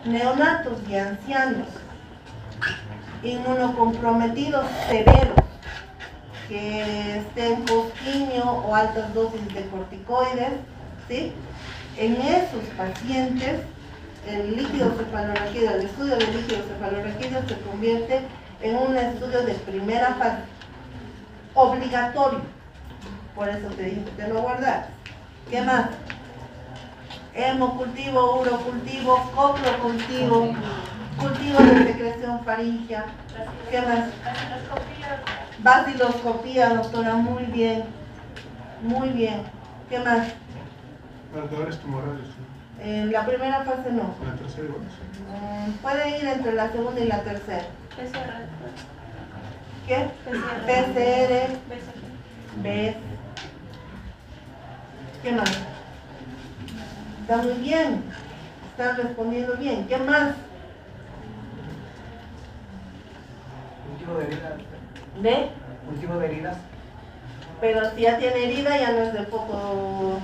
Neonatos y ancianos inmunocomprometidos severos que estén con quimio o altas dosis de corticoides, ¿sí? En esos pacientes el líquido cefalorraquídeo, el estudio del líquido cefalorraquídeo se convierte en un estudio de primera fase, obligatorio. Por eso te dije que te lo guardas. ¿Qué más? Hemocultivo, urocultivo, coprocultivo, cultivo de secreción faríngea. ¿Qué más? Baciloscopía, doctora, muy bien. Muy bien. ¿Qué más? Marcadores tumorales. En la primera fase no. En la tercera igual. Sí. Puede ir entre la segunda y la tercera. PCR. ¿Qué? PCR. PCR, BCG. ¿ves? ¿Qué más? Está muy bien. Está respondiendo bien. ¿Qué más? Cultivo de heridas. ¿Ve? Cultivo de heridas. Pero si ya tiene herida, ya no es de foco,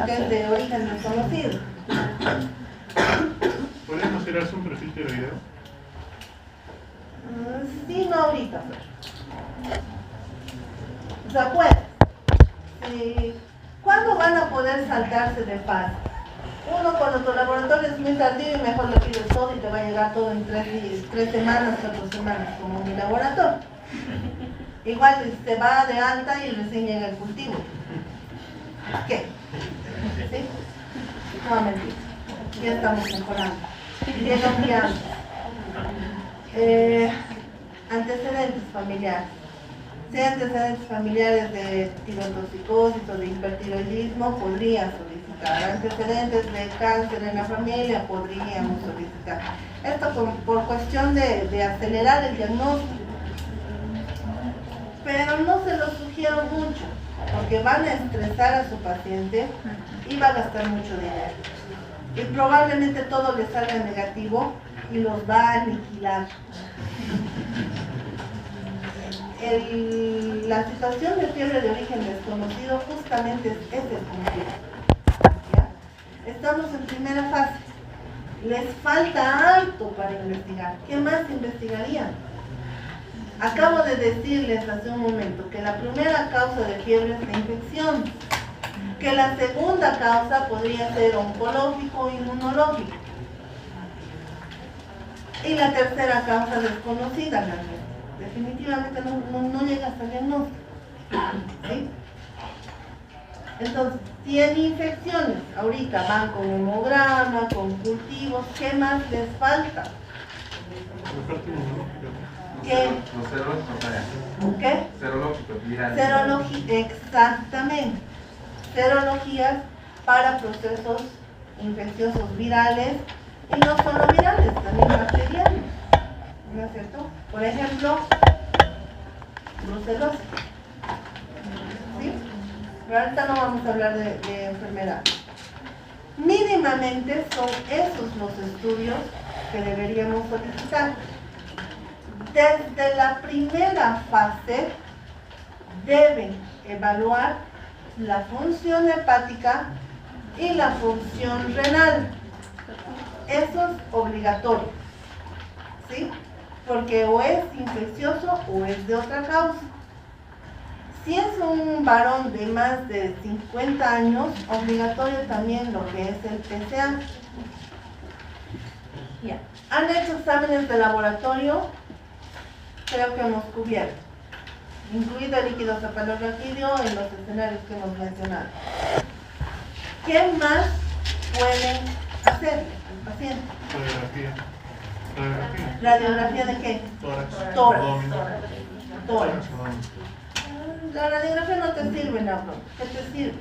que es de origen desconocido. ¿Podríamos tirarse un perfil tiroideo? Sí, no ahorita, pero. O sea, puede. Sí. ¿Cuándo van a poder saltarse de fase? Uno, cuando tu laboratorio es muy tardío y mejor le pides todo y te va a llegar todo en 3 semanas, 4 semanas, como mi laboratorio. Igual se va de alta y recién llega el cultivo. ¿Qué? ¿Sí? No, mentira. Ya estamos mejorando. Llega un día antes. Antecedentes familiares. Si hay antecedentes familiares de tirotoxicosis o de hipertiroidismo, podría solicitar. Antecedentes de cáncer en la familia, podríamos solicitar. Esto por cuestión de acelerar el diagnóstico. Pero no se lo sugiero mucho, porque van a estresar a su paciente y va a gastar mucho dinero. Y probablemente todo le salga negativo y los va a aniquilar. La situación de fiebre de origen desconocido justamente es ese conflicto. ¿Ya? Estamos en primera fase. Les falta harto para investigar. ¿Qué más investigarían? Acabo de decirles hace un momento que la primera causa de fiebre es la infección, que la segunda causa podría ser oncológico o inmunológico, y la tercera causa desconocida realmente. Definitivamente no llega hasta el diagnóstico. ¿Sí? Entonces, si en infecciones ahorita van con hemograma, con cultivos, ¿qué más les falta? ¿Qué? Los serológicos, ¿Qué? serológicos, virales. Serología, exactamente. Serologías para procesos infecciosos virales y no solo virales, también bacterianos. ¿No es cierto? Por ejemplo, brucelosis. ¿Sí? Pero ahorita no vamos a hablar de enfermedad. Mínimamente son esos los estudios que deberíamos solicitar. Desde la primera fase deben evaluar la función hepática y la función renal. Eso es obligatorio, ¿sí? Porque o es infeccioso o es de otra causa. Si es un varón de más de 50 años, obligatorio también lo que es el PSA. Ya. ¿Han hecho exámenes de laboratorio? Creo que hemos cubierto, incluido el líquido cefalorraquídeo en los escenarios que hemos mencionado. ¿Qué más pueden hacer el paciente? Radiografía. ¿Radiografía de qué? Tórax. Tórax. Abdomen. Tórax. Abdomen. La radiografía no te sirve, no, ¿qué te sirve?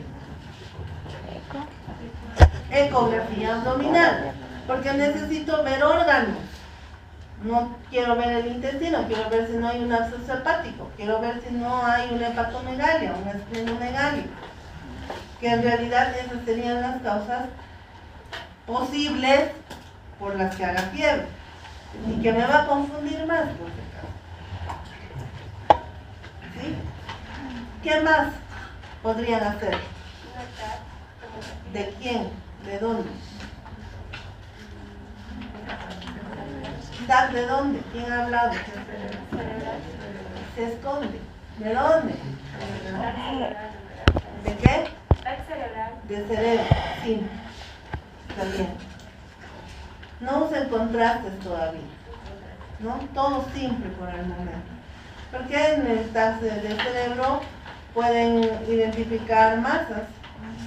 Ecografía abdominal, porque necesito ver órganos. No quiero ver el intestino, quiero ver si no hay un absceso hepático, quiero ver si no hay una hepatomegalia, una esplenomegalia, que en realidad esas serían las causas posibles por las que haga fiebre. Y que me va a confundir más, por si acaso. ¿Sí? ¿Qué más podrían hacer? ¿De quién? ¿De dónde? ¿TAC de dónde? ¿Quién ha hablado? Se esconde. ¿De dónde? ¿De qué? De cerebro. Sí. Está bien. No usen contrastes todavía. ¿No? Todo simple por el momento. Porque en el TAC del cerebro pueden identificar masas,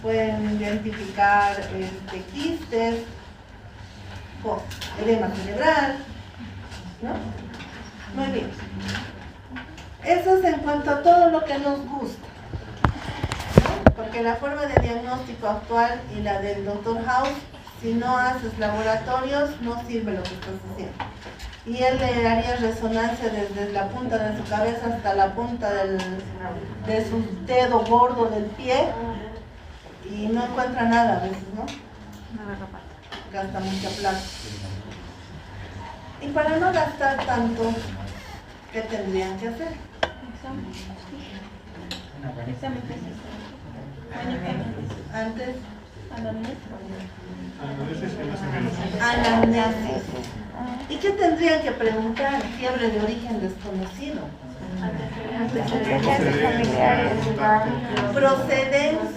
pueden identificar quistes, edema cerebral, ¿no? Muy bien. Eso es en cuanto a todo lo que nos gusta, ¿no? Porque la forma de diagnóstico actual y la del Dr. House, si no haces laboratorios, no sirve lo que estás haciendo. Y él le haría resonancia desde la punta de su cabeza hasta la punta de su dedo gordo del pie y no encuentra nada a veces, ¿no? Gasta mucha plata. Y para no gastar tanto, ¿qué tendrían que hacer? Antes, anamnesis. ¿Y qué tendrían que preguntar? Fiebre de origen desconocido. Antecedentes familiares. Procedencia.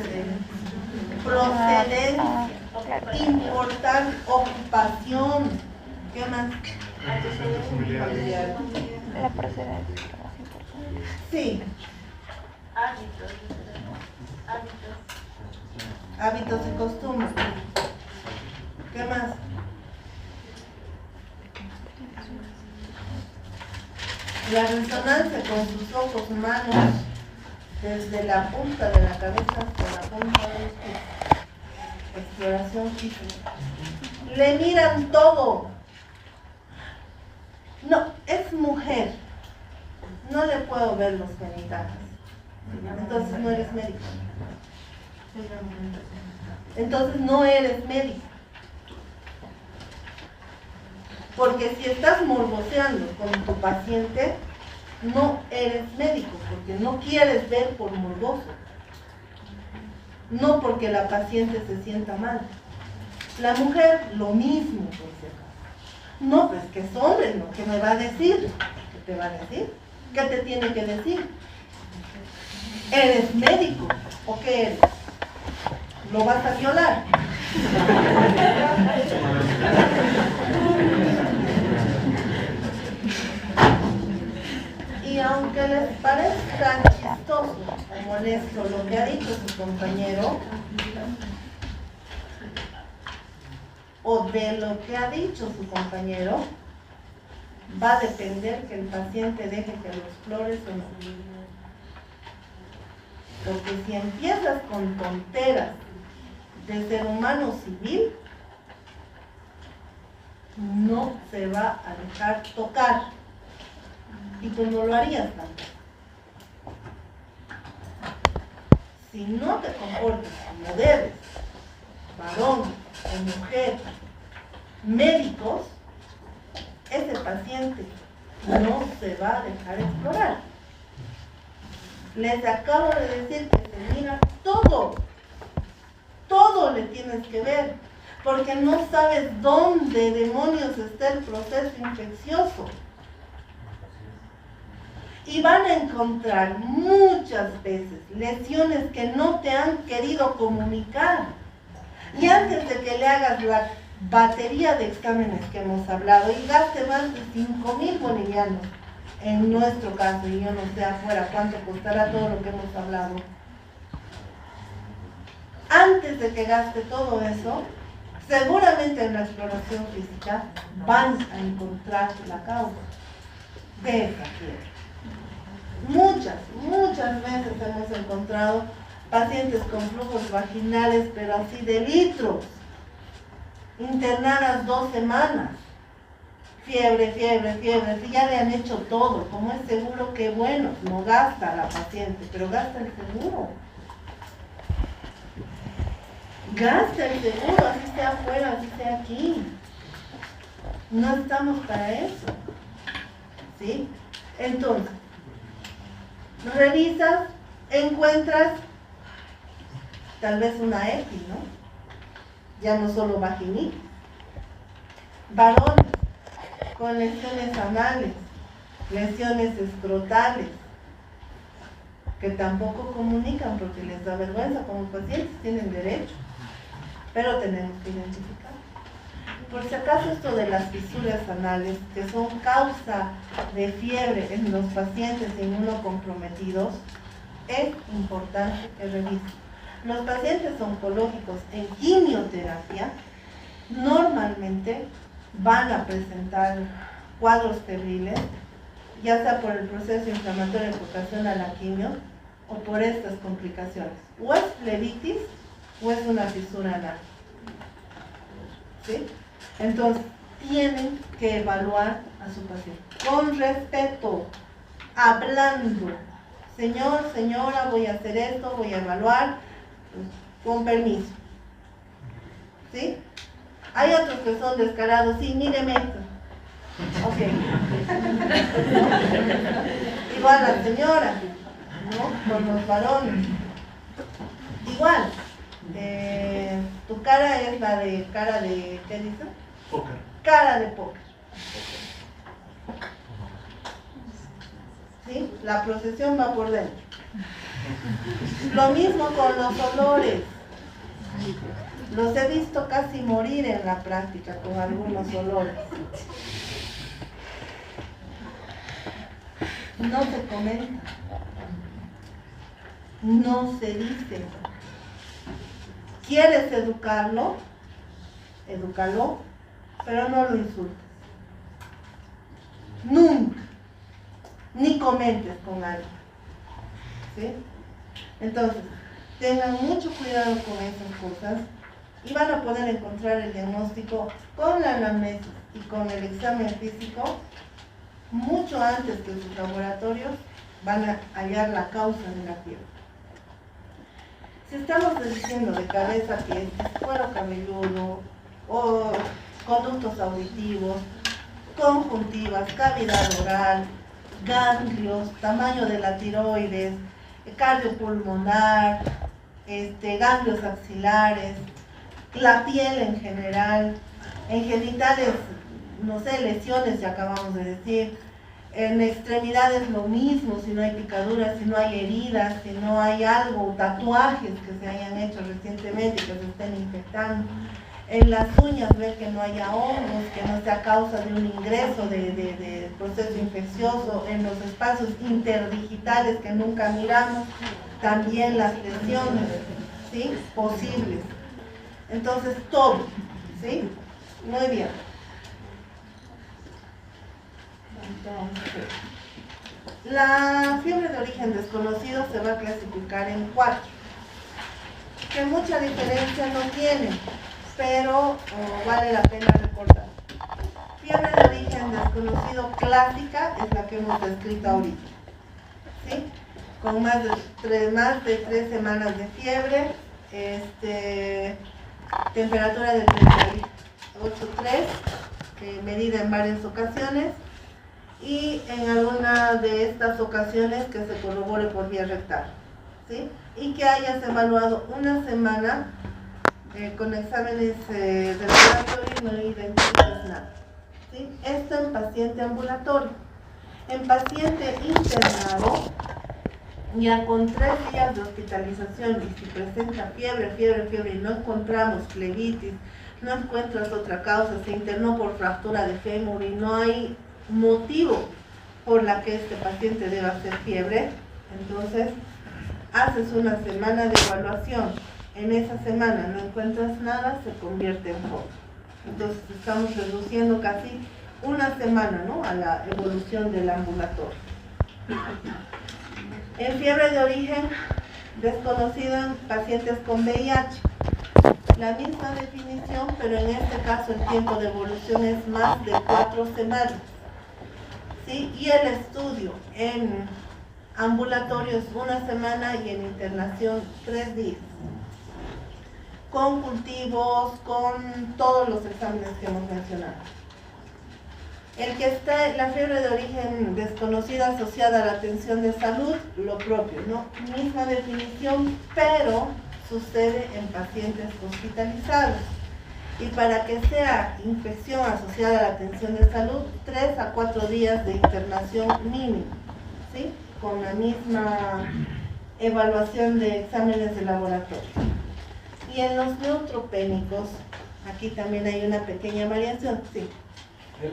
Importar ocupación. ¿Qué más? Antecedentes familiares. La procedencia es lo más importante. Sí. Hábitos y costumbres. ¿Qué más? La resonancia con sus ojos humanos desde la punta de la cabeza hasta la punta de los pies. Exploración física. Le miran todo. No, es mujer. No le puedo ver los genitales. Entonces no eres médico. Entonces no eres médico. Porque si estás morboseando con tu paciente, no eres médico, porque no quieres ver por morboso. No porque la paciente se sienta mal. La mujer, lo mismo, por si acaso. No, pues que es hombre, ¿no? ¿Qué me va a decir? ¿Qué te va a decir? ¿Qué te tiene que decir? ¿Eres médico o qué eres? ¿Lo vas a violar? Y aunque les parezca chistoso o molesto lo que ha dicho su compañero, o de lo que ha dicho su compañero, va a depender que el paciente deje que lo explores o no. Porque si empiezas con tonteras de ser humano civil, no se va a dejar tocar. Y tú no lo harías tampoco. Si no te comportas como debes, varón o mujer, médicos, ese paciente no se va a dejar explorar. Les acabo de decir que se mira todo. Todo le tienes que ver, porque no sabes dónde demonios está el proceso infeccioso. Y van a encontrar muchas veces lesiones que no te han querido comunicar. Y antes de que le hagas la batería de exámenes que hemos hablado, y gaste más de 5.000 bolivianos, en nuestro caso, y yo no sé afuera cuánto costará todo lo que hemos hablado. Antes de que gaste todo eso, seguramente en la exploración física van a encontrar la causa de esa fiebre. Muchas veces hemos encontrado pacientes con flujos vaginales, pero así de litros, internadas 2 semanas, fiebre, si ya le han hecho todo, como es seguro, que bueno, no gasta la paciente, pero gasta el seguro. Gasta el seguro, así sea afuera, así sea aquí. No estamos para eso. ¿Sí? Entonces, revisas, encuentras tal vez una EPI, ¿no? Ya no solo vaginitis. Varones con lesiones anales, lesiones escrotales, que tampoco comunican porque les da vergüenza como pacientes, tienen derecho, pero tenemos que identificar. Por si acaso esto de las fisuras anales, que son causa de fiebre en los pacientes inmunocomprometidos, es importante que revisen. Los pacientes oncológicos en quimioterapia normalmente van a presentar cuadros febriles, ya sea por el proceso inflamatorio que ocasiona la quimio o por estas complicaciones. O es flebitis o es una fisura anal. ¿Sí? Entonces, tienen que evaluar a su paciente con respeto, hablando. Señor, señora, voy a hacer esto, voy a evaluar, con permiso. ¿Sí? Hay otros que son descarados, sí, míreme esto. Ok. Igual la señora, ¿no? Con los varones. Igual. Tu cara es la de cara de, ¿qué dice? Póker. Cara de póker. ¿Sí? La procesión va por dentro. Lo mismo con los olores. Los he visto casi morir en la práctica con algunos olores. No se comenta. No se dice. ¿Quieres educarlo? Edúcalo, pero no lo insultes. Nunca. Ni comentes con alguien. ¿Sí? Entonces, tengan mucho cuidado con esas cosas y van a poder encontrar el diagnóstico con la anamnesis y con el examen físico mucho antes que sus laboratorios van a hallar la causa de la fiebre. Si estamos diciendo de cabeza a pies, cuero cabelludo o conductos auditivos, conjuntivas, cavidad oral, ganglios, tamaño de la tiroides, cardiopulmonar, ganglios axilares, la piel en general, en genitales, no sé, lesiones, ya acabamos de decir, en extremidades lo mismo, si no hay picaduras, si no hay heridas, si no hay algo, tatuajes que se hayan hecho recientemente y que se estén infectando. En las uñas, ver que no haya hongos, que no sea causa de un ingreso de proceso infeccioso, en los espacios interdigitales que nunca miramos, también las lesiones, ¿sí? Posibles. Entonces, todo, ¿sí? Muy bien. Entonces, la fiebre de origen desconocido se va a clasificar en 4, que mucha diferencia no tiene, pero vale la pena recordar. Fiebre de origen desconocido clásica es la que hemos descrito ahorita, ¿sí? Con más de 3 semanas de fiebre, temperatura de 38,3, medida en varias ocasiones, y en alguna de estas ocasiones que se corrobore por vía rectal, ¿sí? Y que hayas evaluado una semana con exámenes de laboratorio y no identifiques nada, ¿sí? Esto en paciente ambulatorio. En paciente internado, ya con 3 días de hospitalización y si presenta fiebre y no encontramos flebitis, no encuentras otra causa, se internó por fractura de fémur y no hay motivo por la que este paciente deba hacer fiebre, entonces haces una semana de evaluación. En esa semana no encuentras nada, se convierte en FOB. Entonces estamos reduciendo casi una semana, ¿no?, a la evolución del ambulatorio. En fiebre de origen desconocido en pacientes con VIH. La misma definición, pero en este caso el tiempo de evolución es más de 4 semanas. ¿Sí? Y el estudio en ambulatorio es 1 semana y en internación 3 días. Con cultivos, con todos los exámenes que hemos mencionado. El que está la fiebre de origen desconocida asociada a la atención de salud, lo propio, ¿no? Misma definición, pero sucede en pacientes hospitalizados. Y para que sea infección asociada a la atención de salud, 3 a 4 días de internación mínimo, ¿sí? Con la misma evaluación de exámenes de laboratorio. Y en los neutropénicos, aquí también hay una pequeña variación, sí.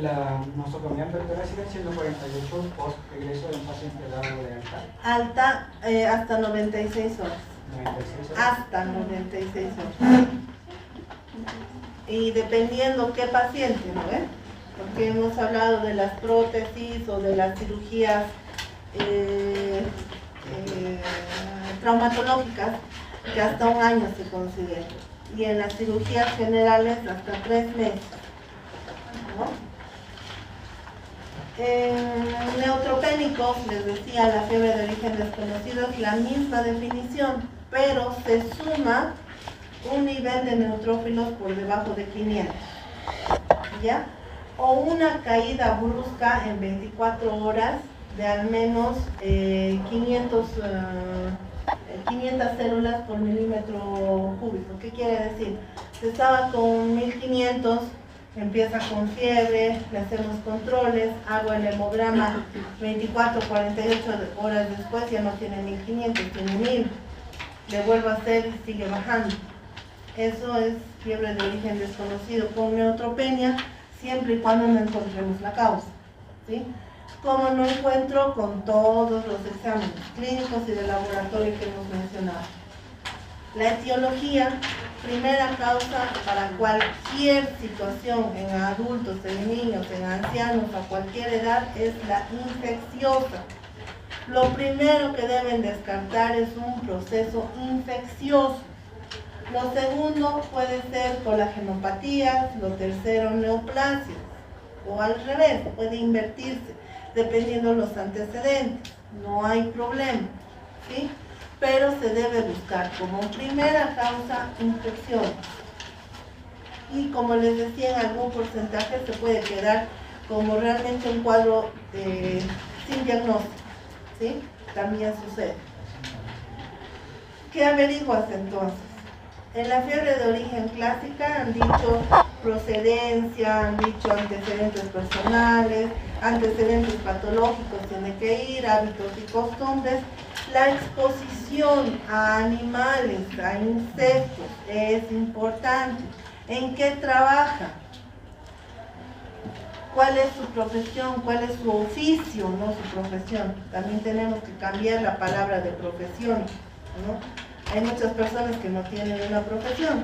La nosocomía peritoneal 148 post regreso de un paciente dado de alta. Alta hasta 96 horas. 96 horas. Hasta 96 horas. Y dependiendo qué paciente, ¿no ve? Porque hemos hablado de las prótesis o de las cirugías traumatológicas, que hasta 1 año se considera. Y en las cirugías generales hasta 3 meses, ¿no? En neutropénicos, les decía, la fiebre de origen desconocido es la misma definición, pero se suma un nivel de neutrófilos por debajo de 500, ¿ya? O una caída brusca en 24 horas de al menos 500 células por milímetro cúbico. ¿Qué quiere decir? Se estaba con 1500, empieza con fiebre, le hacemos controles, hago el hemograma, 24, 48 horas después ya no tiene 1500, tiene 1000, le vuelvo a hacer y sigue bajando. Eso es fiebre de origen desconocido con neutropenia, siempre y cuando no encontremos la causa, ¿sí? Como no encuentro, con todos los exámenes clínicos y de laboratorio que hemos mencionado. La etiología, primera causa para cualquier situación en adultos, en niños, en ancianos, a cualquier edad, es la infecciosa. Lo primero que deben descartar es un proceso infeccioso. Lo segundo puede ser colagenopatías, lo tercero neoplasias, o al revés, puede invertirse, dependiendo de los antecedentes, no hay problema, ¿sí? Pero se debe buscar como primera causa infección. Y como les decía, en algún porcentaje se puede quedar como realmente un cuadro sin diagnóstico, ¿sí? También sucede. ¿Qué averiguas entonces? En la fiebre de origen clásica han dicho procedencia, han dicho antecedentes personales, antecedentes patológicos tiene que ir, hábitos y costumbres. La exposición a animales, a insectos, es importante. ¿En qué trabaja? ¿Cuál es su profesión? ¿Cuál es su oficio? No su profesión. También tenemos que cambiar la palabra de profesión, ¿no? Hay muchas personas que no tienen una profesión.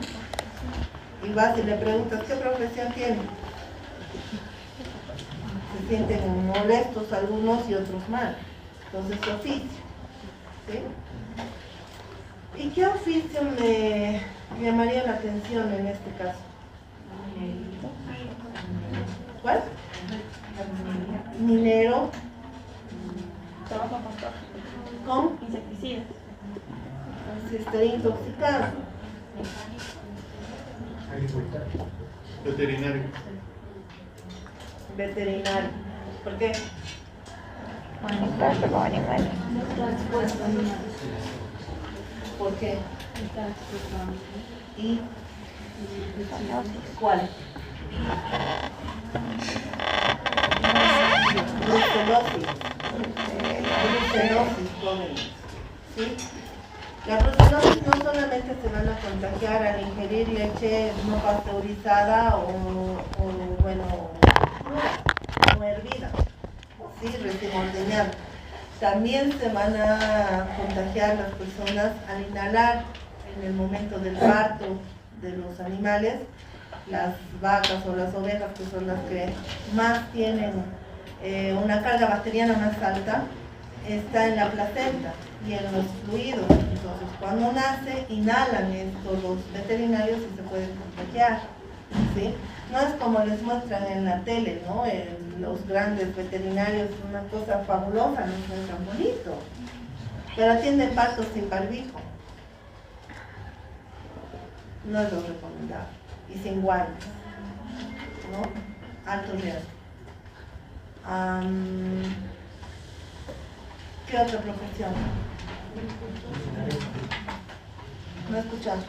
Y vas y le preguntas, ¿qué profesión tiene? Se sienten molestos algunos y otros mal. Entonces, oficio, ¿sí? ¿Y qué oficio me llamaría la atención en este caso? ¿Cuál? Minero. Trabajo ¿Con? insecticidas. Si está intoxicado. Agricultor. Veterinario. Veterinario. ¿Por qué? Trato con animales. ¿Por qué? ¿Y cuál? Brucelosis. Brucelosis, jóvenes. ¿Sí? La brucelosis no solamente se van a contagiar al ingerir leche no pasteurizada o hervida, ¿sí? Recién ordeñada. También se van a contagiar las personas al inhalar en el momento del parto de los animales, las vacas o las ovejas, que son las que más tienen una carga bacteriana más alta, está en la placenta y en los fluidos. Entonces, cuando nace, inhalan esto los veterinarios y se pueden contagiar, ¿sí? No es como les muestran en la tele, ¿no? Los grandes veterinarios, una cosa fabulosa, nos muestran bonito, pero atienden partos sin barbijo. No es lo recomendable. Y sin guantes, ¿no? Alto riesgo. ¿Qué otra profesión? No he escuchado.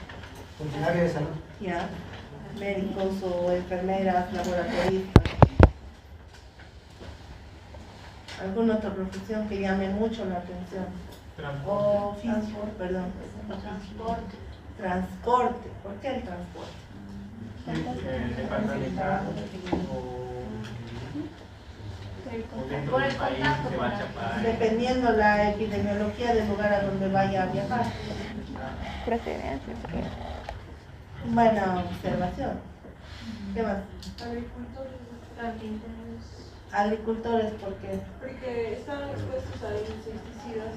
Funcionario de salud. Ya, médicos o enfermeras, laboratoristas. ¿Alguna otra profesión que llame mucho la atención? Transporte, perdón. Transporte. ¿Por qué el transporte? Por el contacto. Dependiendo la epidemiología del lugar a donde vaya a viajar. Procedencia. Buena observación. ¿Qué más? Agricultores, carpinteros. Agricultores, ¿por qué? Porque están expuestos a insecticidas,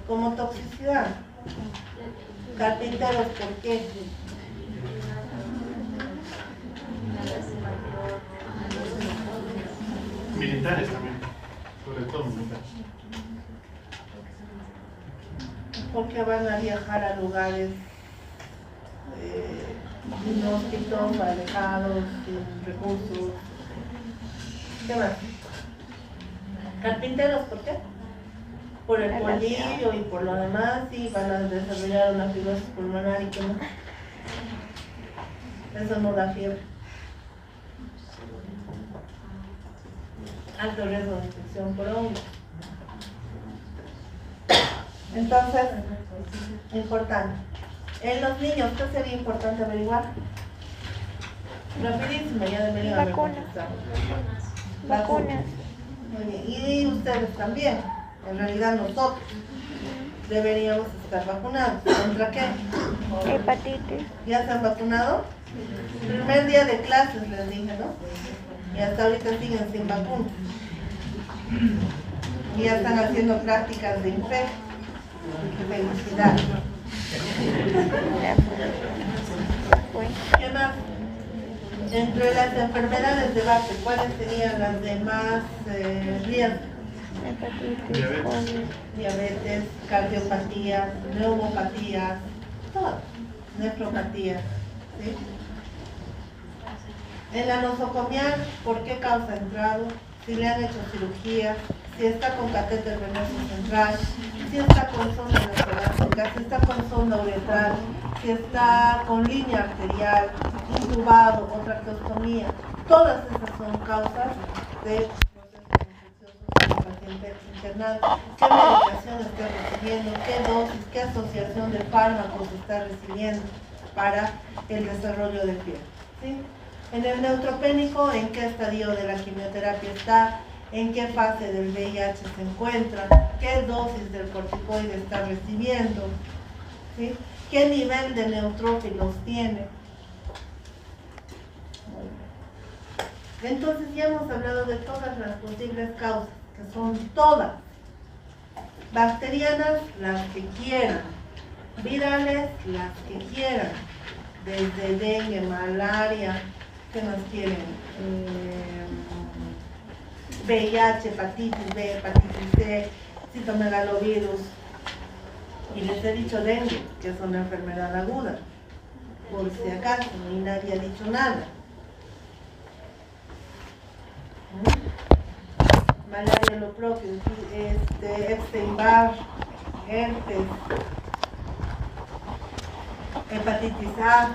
Como toxicidad. Carpinteros, ¿por qué? Militares también, sobre todo militares. Porque van a viajar a lugares inhóspitos, alejados, sin recursos. ¿Qué más? Carpinteros, ¿por qué? Por el polillo y por lo demás, y van a desarrollar una fibrosis pulmonar y que no. Eso no da fiebre. Alto riesgo de infección por hongos. Entonces, importante. En los niños, ¿qué sería importante averiguar? Rapidísimo, ya deberían haber Vacunas. contestado. Vacunas. Muy bien. Y ustedes también. En realidad nosotros deberíamos estar vacunados. ¿Contra qué? Hepatitis. ¿Ya se han vacunado? Primer día de clases les dije, ¿no? Y hasta ahorita siguen sin vacuna. Y ya están haciendo prácticas de infección. Felicidad. ¿Qué más? Entre las enfermedades de base, ¿cuáles serían las de más riesgo? Hepatitis. COVID. Diabetes, cardiopatías, neumopatías, todas, nefropatías, ¿sí? En la nosocomial, ¿por qué causa entrado? Si le han hecho cirugía, si está con catéter venoso central, si está con sonda nasogástrica, si está con sonda uretral, si está con línea arterial, intubado o traqueostomía. Todas esas son causas de procesos infecciosos en el paciente internado. ¿Qué medicación está recibiendo? ¿Qué dosis? ¿Qué asociación de fármacos está recibiendo para el desarrollo de fiebre? ¿Sí? En el neutropénico, ¿en qué estadio de la quimioterapia está? ¿En qué fase del VIH se encuentra? ¿Qué dosis del corticoide está recibiendo? ¿Sí? ¿Qué nivel de neutrófilos tiene? Entonces ya hemos hablado de todas las posibles causas, que son todas. Bacterianas, las que quieran. Virales, las que quieran. Desde dengue, malaria, ¿qué más quieren? VIH, hepatitis B, hepatitis C, citomegalovirus. Y les he dicho dengue, que es una enfermedad aguda, por si acaso, y nadie ha dicho nada. Malaria lo propio, Epstein-Barr, herpes, hepatitis A,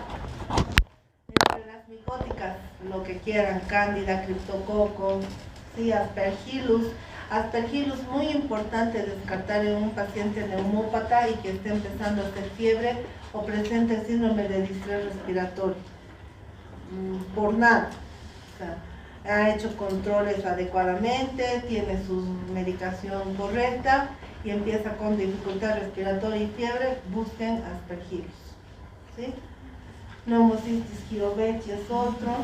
entre las micóticas, lo que quieran, cándida, criptococo, sí, aspergillus. Aspergillus, muy importante descartar en un paciente neumópata y que esté empezando a hacer fiebre o presente síndrome de distrés respiratorio. Por nada. O sea, ha hecho controles adecuadamente, tiene su medicación correcta y empieza con dificultad respiratoria y fiebre, busquen aspergillus. ¿Sí? Pneumocystis jirovecii es otro.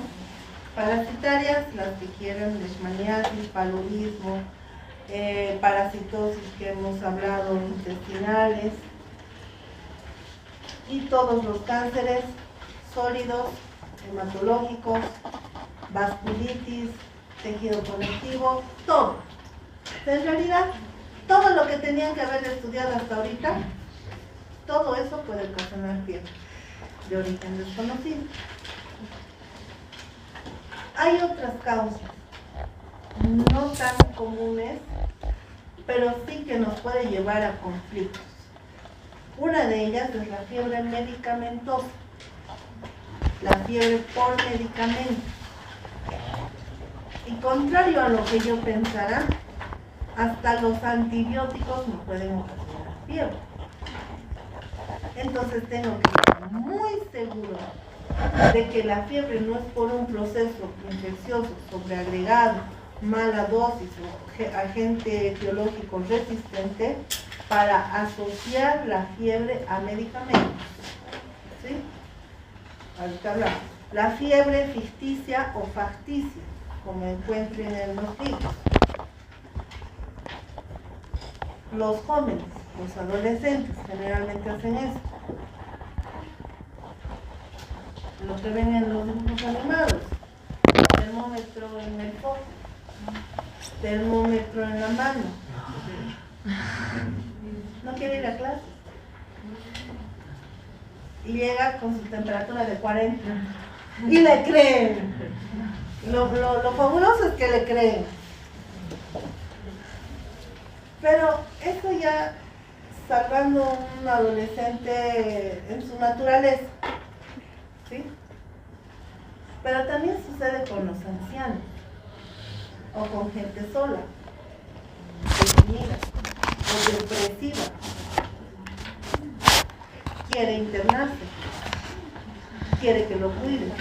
Parasitarias, las que quieren, leishmaniasis, paludismo, parasitosis que hemos hablado, intestinales, y todos los cánceres sólidos, hematológicos, vasculitis, tejido conectivo, todo. En realidad, todo lo que tenían que haber estudiado hasta ahorita, todo eso puede ocasionar fiebre de origen desconocido. Hay otras causas no tan comunes, pero sí que nos puede llevar a conflictos. Una de ellas es la fiebre medicamentosa, la fiebre por medicamento. Y contrario a lo que yo pensara, hasta los antibióticos me pueden ocasionar fiebre. Entonces tengo que estar muy seguro de que la fiebre no es por un proceso infeccioso sobreagregado, mala dosis o agente etiológico resistente para asociar la fiebre a medicamentos. ¿Sí? Ahorita hablamos. La fiebre ficticia o facticia, como encuentren en los libros. Los jóvenes, los adolescentes generalmente hacen eso. Lo que ven en los dibujos animados, termómetro en el foco, termómetro en la mano. No quiere ir a clase. Y llega con su temperatura de 40. Y le creen. Lo fabuloso es que le creen. Pero eso ya salvando a un adolescente en su naturaleza. ¿Sí? Pero también sucede con los ancianos o con gente sola, deprimida o depresiva. Quiere internarse, quiere que lo cuiden,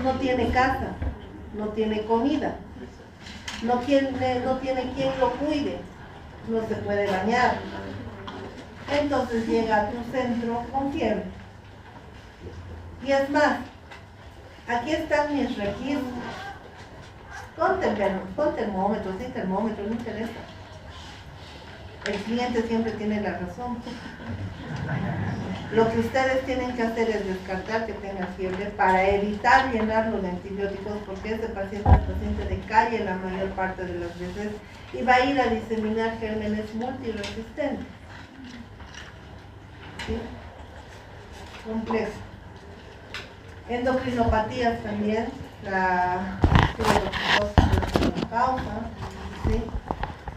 no tiene casa, no tiene comida, no tiene quien lo cuide, no se puede bañar. Entonces llega a tu centro con fiebre. Y es más, aquí están mis registros. Con termómetro, sin termómetro, no interesa. El cliente siempre tiene la razón. Lo que ustedes tienen que hacer es descartar que tenga fiebre para evitar llenarlo de antibióticos, porque ese paciente es paciente de calle la mayor parte de las veces y va a ir a diseminar gérmenes multiresistentes. ¿Sí? Complejo. Endocrinopatías también, la causa, ¿sí?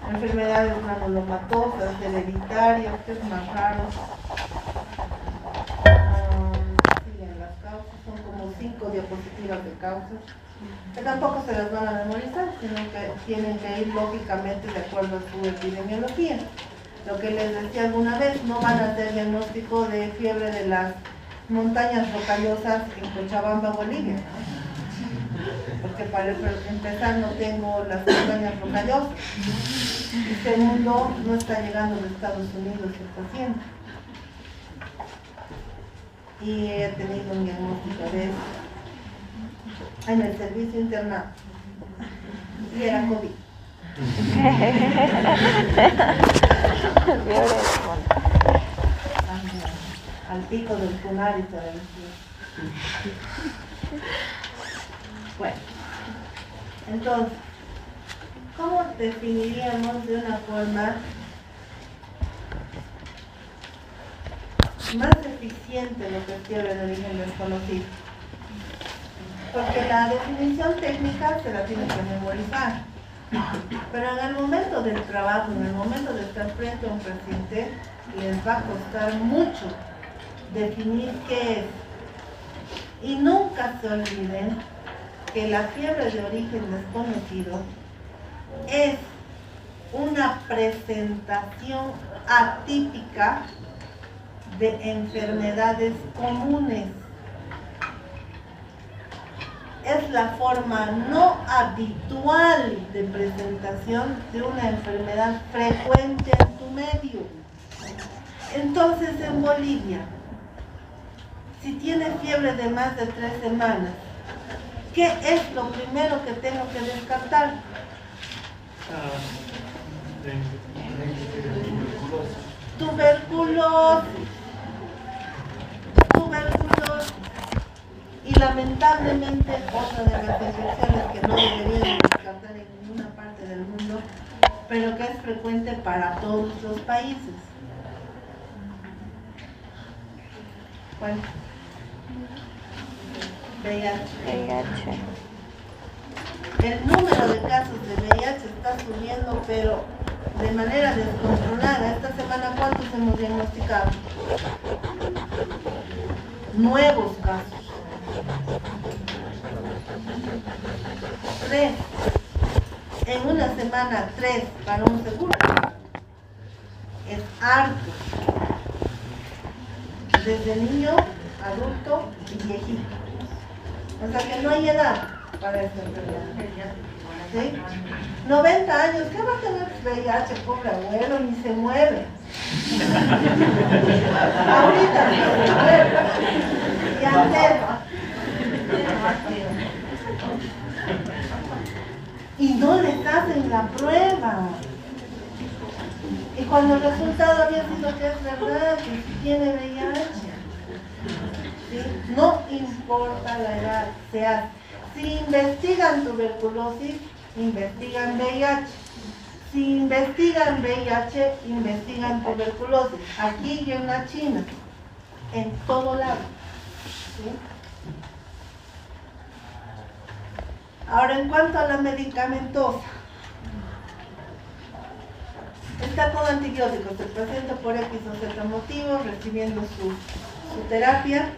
Enfermedades granulomatosas, hereditarias, que es más raro. Siguen las causas, son como 5 diapositivas de causas, que tampoco se las van a memorizar, sino que tienen que ir lógicamente de acuerdo a su epidemiología. Lo que les decía alguna vez, no van a hacer diagnóstico de fiebre de las montañas rocallosas en Cochabamba, Bolivia, porque para empezar no tengo las montañas rocallosas y segundo, no está llegando de Estados Unidos el paciente y he tenido un diagnóstico de eso en el servicio internado y era COVID. Al pico del Punar y todo eso. Bueno, entonces, ¿cómo definiríamos de una forma más eficiente lo que es fiebre de origen desconocido? Porque la definición técnica se la tiene que memorizar. Pero en el momento del trabajo, en el momento de estar frente a un paciente, les va a costar mucho definir qué es. Y nunca se olviden que la fiebre de origen desconocido es una presentación atípica de enfermedades comunes. Es la forma no habitual de presentación de una enfermedad frecuente en tu medio. Entonces, en Bolivia, si tiene fiebre de más de 3 semanas, ¿qué es lo primero que tengo que descartar? Tuberculosis. Y lamentablemente otra de las infecciones que no deberían descartar en ninguna parte del mundo, pero que es frecuente para todos los países. ¿Cuál? VIH. El número de casos de pero de manera descontrolada. Esta semana, ¿cuántos hemos diagnosticado? Nuevos casos. 3. En una semana, 3 para un seguro. Es harto. Desde niño, adulto y viejito. O sea que no hay edad para esta enfermedad. ¿Sí? 90 años, ¿qué va a tener VIH, pobre abuelo? Ni se mueve. Ahorita no se mueve. Y antes. Y no les hacen la prueba. Y cuando el resultado había sido que es verdad, que sí tiene VIH. ¿Sí? No importa la edad, se hace. Si investigan tuberculosis, investigan VIH. Si investigan VIH, investigan tuberculosis. Aquí y en la China. En todo lado. ¿Sí? Ahora, en cuanto a la medicamentosa. Está con antibióticos. El paciente por X o Z motivo recibiendo su terapia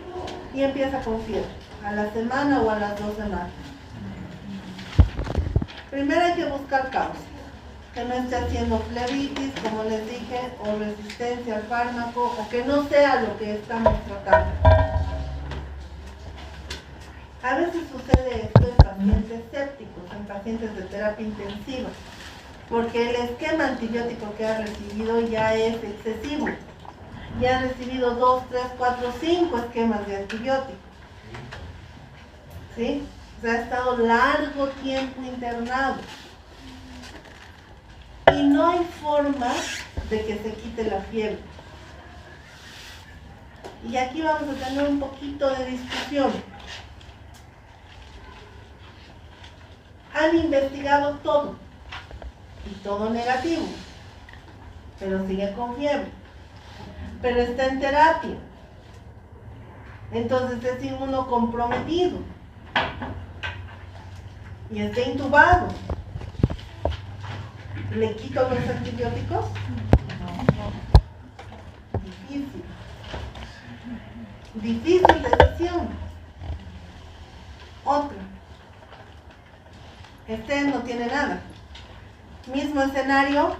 y empieza con fiebre. A la semana o a las 2 semanas. Primero hay que buscar causas. Que no esté haciendo flebitis, como les dije, o resistencia al fármaco, o que no sea lo que estamos tratando. A veces sucede esto en pacientes sépticos, en pacientes de terapia intensiva, porque el esquema antibiótico que ha recibido ya es excesivo. Ya ha recibido 2, 3, 4, 5 esquemas de antibiótico. ¿Sí? O sea, ha estado largo tiempo internado. Y no hay forma de que se quite la fiebre. Y aquí vamos a tener un poquito de discusión. Han investigado todo. Y todo negativo. Pero sigue con fiebre. Pero está en terapia. Entonces es inmunocomprometido. Y está intubado. ¿Le quito los antibióticos? No. Difícil. Difícil decisión. Otra. Este no tiene nada. Mismo escenario,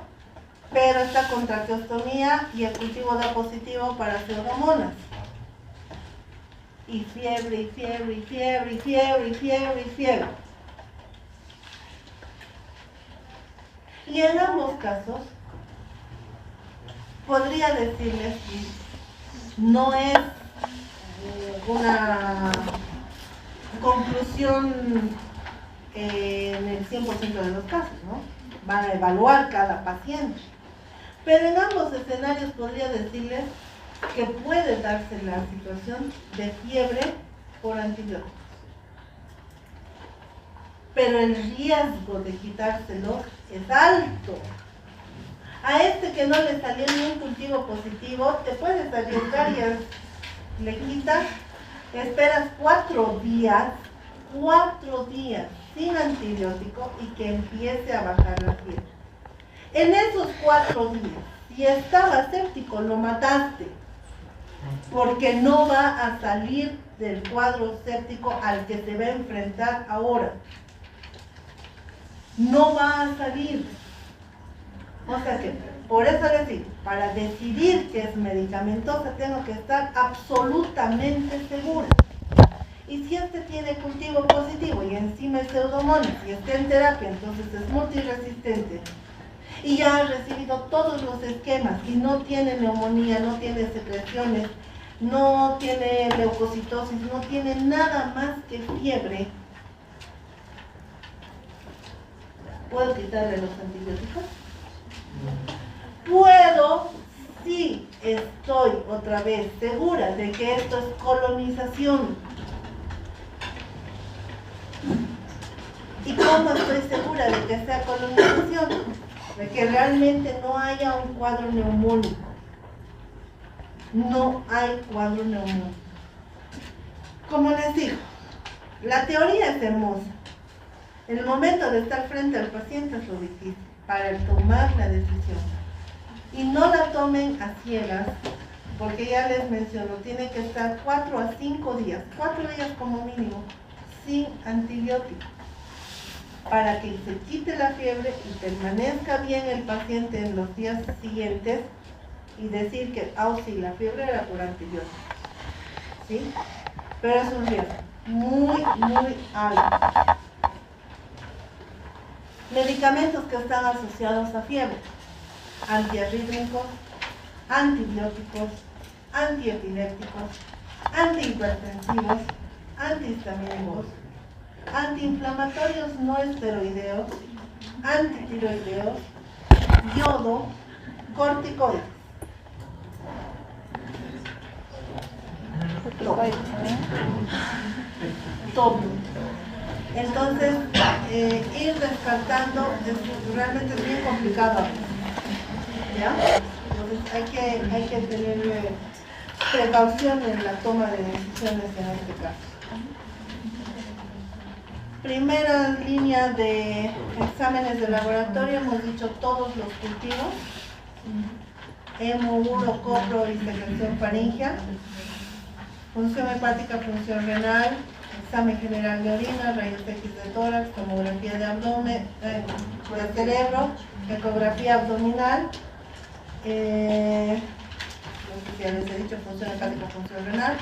pero está con traqueostomía y el cultivo da positivo para pseudomonas. Y fiebre, y fiebre, y fiebre, y fiebre, y fiebre, y fiebre. Y en ambos casos, podría decirles que no es una conclusión en el 100% de los casos, ¿no? Van a evaluar cada paciente. Pero en ambos escenarios podría decirles que puede darse la situación de fiebre por antibióticos. Pero el riesgo de quitárselo es alto. A este que no le salió ni un cultivo positivo, te puedes arriesgar y le quitas, esperas 4 días sin antibiótico y que empiece a bajar la fiebre. En esos 4 días, si estaba séptico, lo mataste, porque no va a salir del cuadro séptico al que se va a enfrentar ahora. No va a salir. O sea que, por eso les digo, para decidir que es medicamentosa tengo que estar absolutamente segura. Y si este tiene cultivo positivo y encima es pseudomonas y está en terapia, entonces es multiresistente y ya ha recibido todos los esquemas y no tiene neumonía, no tiene secreciones, no tiene leucocitosis, no tiene nada más que fiebre, ¿puedo quitarle los antibióticos? Puedo, si estoy otra vez segura de que esto es colonización. ¿Y cómo estoy segura de que sea colonización? De que realmente no haya un cuadro neumónico. No hay cuadro neumónico. Como les digo, la teoría es hermosa, El momento de estar frente al paciente es lo difícil para tomar la decisión. Y no la tomen a ciegas, porque ya les menciono, tiene que estar 4 a 5 días, 4 días como mínimo, sin antibiótico, para que se quite la fiebre y permanezca bien el paciente en los días siguientes y decir que, sí, la fiebre era por antibiótico, ¿sí? Pero es un riesgo muy, muy alto. Medicamentos que están asociados a fiebre: antiarrítmicos, antibióticos, antiepilépticos, antihipertensivos, antihistamínicos, antiinflamatorios no esteroideos, antitiroideos, yodo, corticoides. Todo. Entonces, ir descartando realmente es bien complicado. ¿Ya? Entonces hay que tener precaución en la toma de decisiones en este caso. Primera línea de exámenes de laboratorio, hemos dicho todos los cultivos: hemo, uro, copro y secreción faríngea, función hepática, función renal, examen general de orina, rayos X de tórax, tomografía de abdomen, de cerebro, ecografía abdominal, no sé si ya les he dicho, función hepática, función renal,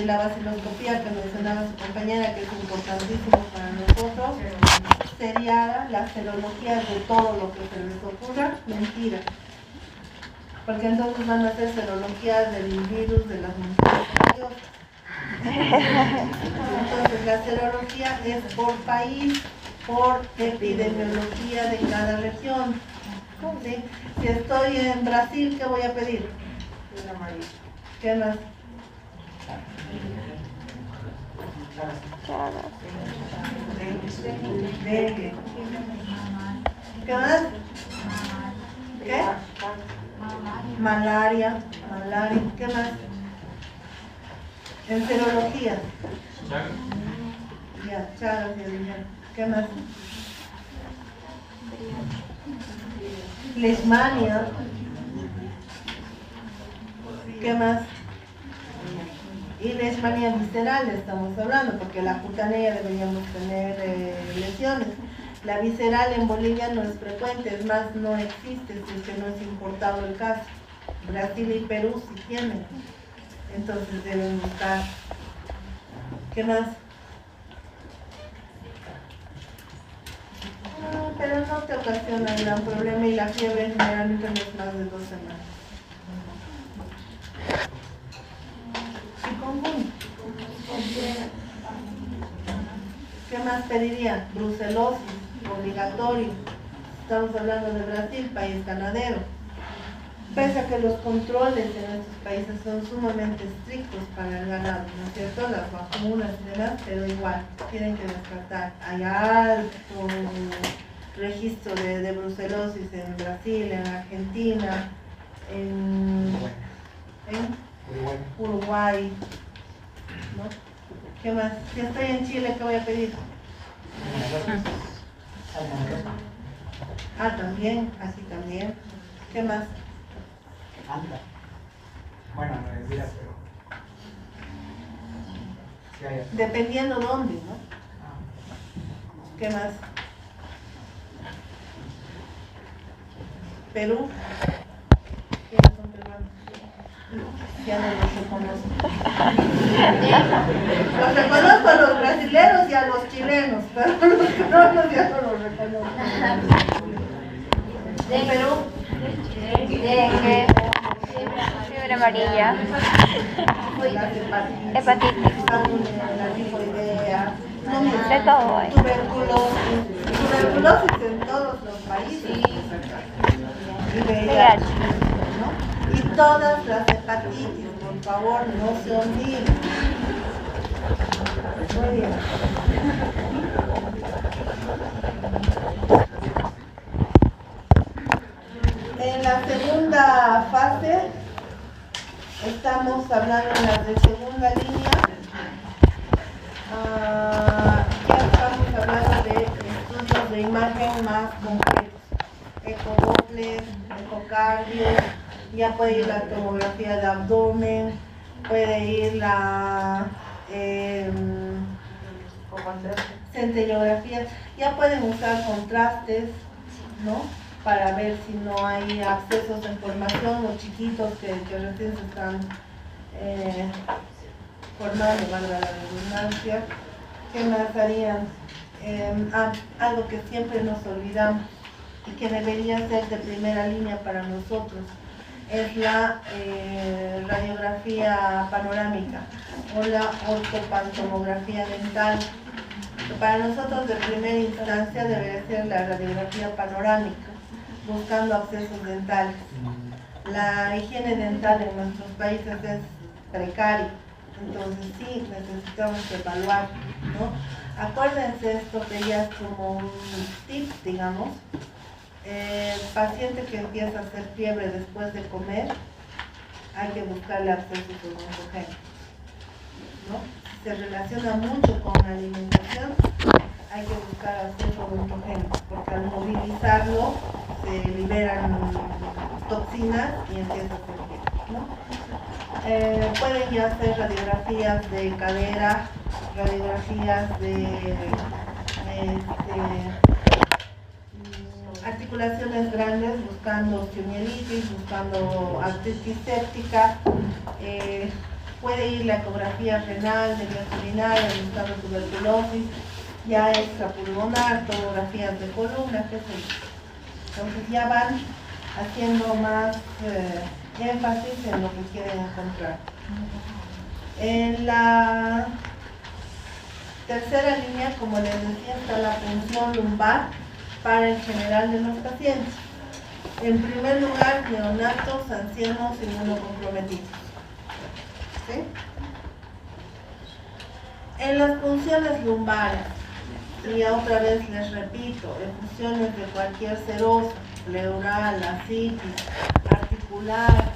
la vaciloscopía que mencionaba su compañera, que es importantísimo para nosotros, sería la serología de todo lo que se les ocurra. Mentira, porque entonces van a hacer serología del virus de las mujeres. Entonces la serología es por país, por epidemiología de cada región, ¿sí? Si estoy en Brasil, ¿qué voy a pedir? ¿Qué más? Dengue. ¿Qué más? ¿Qué? Malaria. ¿Qué más? En serología. Ya, Chagas y Adrián. ¿Qué más? Leishmania. ¿Qué más? Y leishmania visceral estamos hablando, porque la cutánea deberíamos tener lesiones. La visceral en Bolivia no es frecuente, es más, no existe, si es que no es importado el caso. Brasil y Perú sí tienen, entonces deben buscar. ¿Qué más? Pero no te ocasiona gran problema, y la fiebre generalmente no es más de 2 semanas. ¿Qué más pediría? Brucelosis, obligatorio. Estamos hablando de Brasil, país ganadero. Pese a que los controles en estos países son sumamente estrictos para el ganado, ¿no es cierto? Las vacunas y demás, pero igual, tienen que descartar. Hay alto registro de brucelosis en Brasil, en Argentina, en Uruguay, ¿no? ¿Qué más? Si estoy en Chile, ¿qué voy a pedir? También, así también. ¿Qué más? Anda. Bueno, no es vida, pero... Sí, hay... Dependiendo dónde, ¿no? ¿Qué más? Perú. ¿Quiénes son peruanos? Ya no los reconozco. Los reconozco a los brasileños y a los chilenos, pero los peruanos ya no los reconozco. ¿De Perú? Dengue, fiebre amarilla, hepatitis, la tifoidea, de todo hay. Tuberculosis en todos los países. Y VIH. ¿no? Y todas las hepatitis, por favor, no se olviden. Muy bien. En la segunda fase estamos hablando en las de segunda línea. Ya estamos hablando de imagen más concretos. Ecodoppler, ecocardio, ya puede ir la tomografía de abdomen, puede ir la centellografía, ya pueden usar contrastes, ¿no? Para ver si no hay accesos de información o chiquitos que recién se están formando, valga la redundancia. ¿Qué más harían? Algo que siempre nos olvidamos y que debería ser de primera línea para nosotros es la radiografía panorámica o la ortopantomografía dental. Para nosotros de primera instancia debería ser la radiografía panorámica, buscando accesos dentales. La higiene dental en nuestros países es precaria, entonces sí necesitamos evaluar, ¿no? Acuérdense esto que ya es como un tip, digamos. Paciente que empieza a hacer fiebre después de comer, hay que buscarle accesos odontogénicos, ¿no? Se relaciona mucho con la alimentación, hay que buscar accesos odontogénicos, porque al movilizarlo se liberan toxinas y empieza a hacer fiebre, ¿no? Pueden ya hacer radiografías de cadera, radiografías de articulaciones grandes, buscando osteomielitis, buscando artritis séptica. Puede ir la ecografía renal, de vía urinaria, buscando tuberculosis, ya extrapulmonar, tomografías de columna, qué sé yo. Entonces ya van haciendo más énfasis en lo que quieren encontrar. En la tercera línea, como les decía, está la punción lumbar para el general de los pacientes. En primer lugar, neonatos, ancianos, inmunocomprometidos. ¿Sí? En las punciones lumbares, y otra vez les repito, en funciones de cualquier serosa, pleural, ascitis, articular,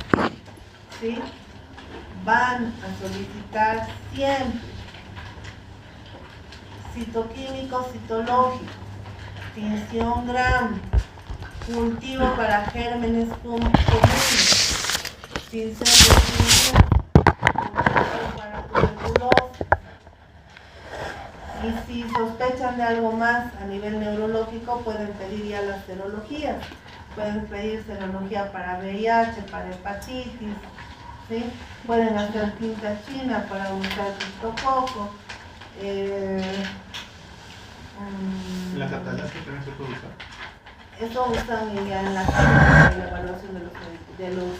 ¿sí? Van a solicitar siempre citoquímico, citológico, tinción Gram, cultivo para gérmenes comunes, tinción de cultivo para tuberculosis. Y si sospechan de algo más a nivel neurológico, pueden pedir ya las serologías. Pueden pedir serología para VIH, para hepatitis, ¿sí? Pueden hacer tinta china para buscar criptococo. ¿La catalasa también se puede usar? Eso usan ya en la evaluación de los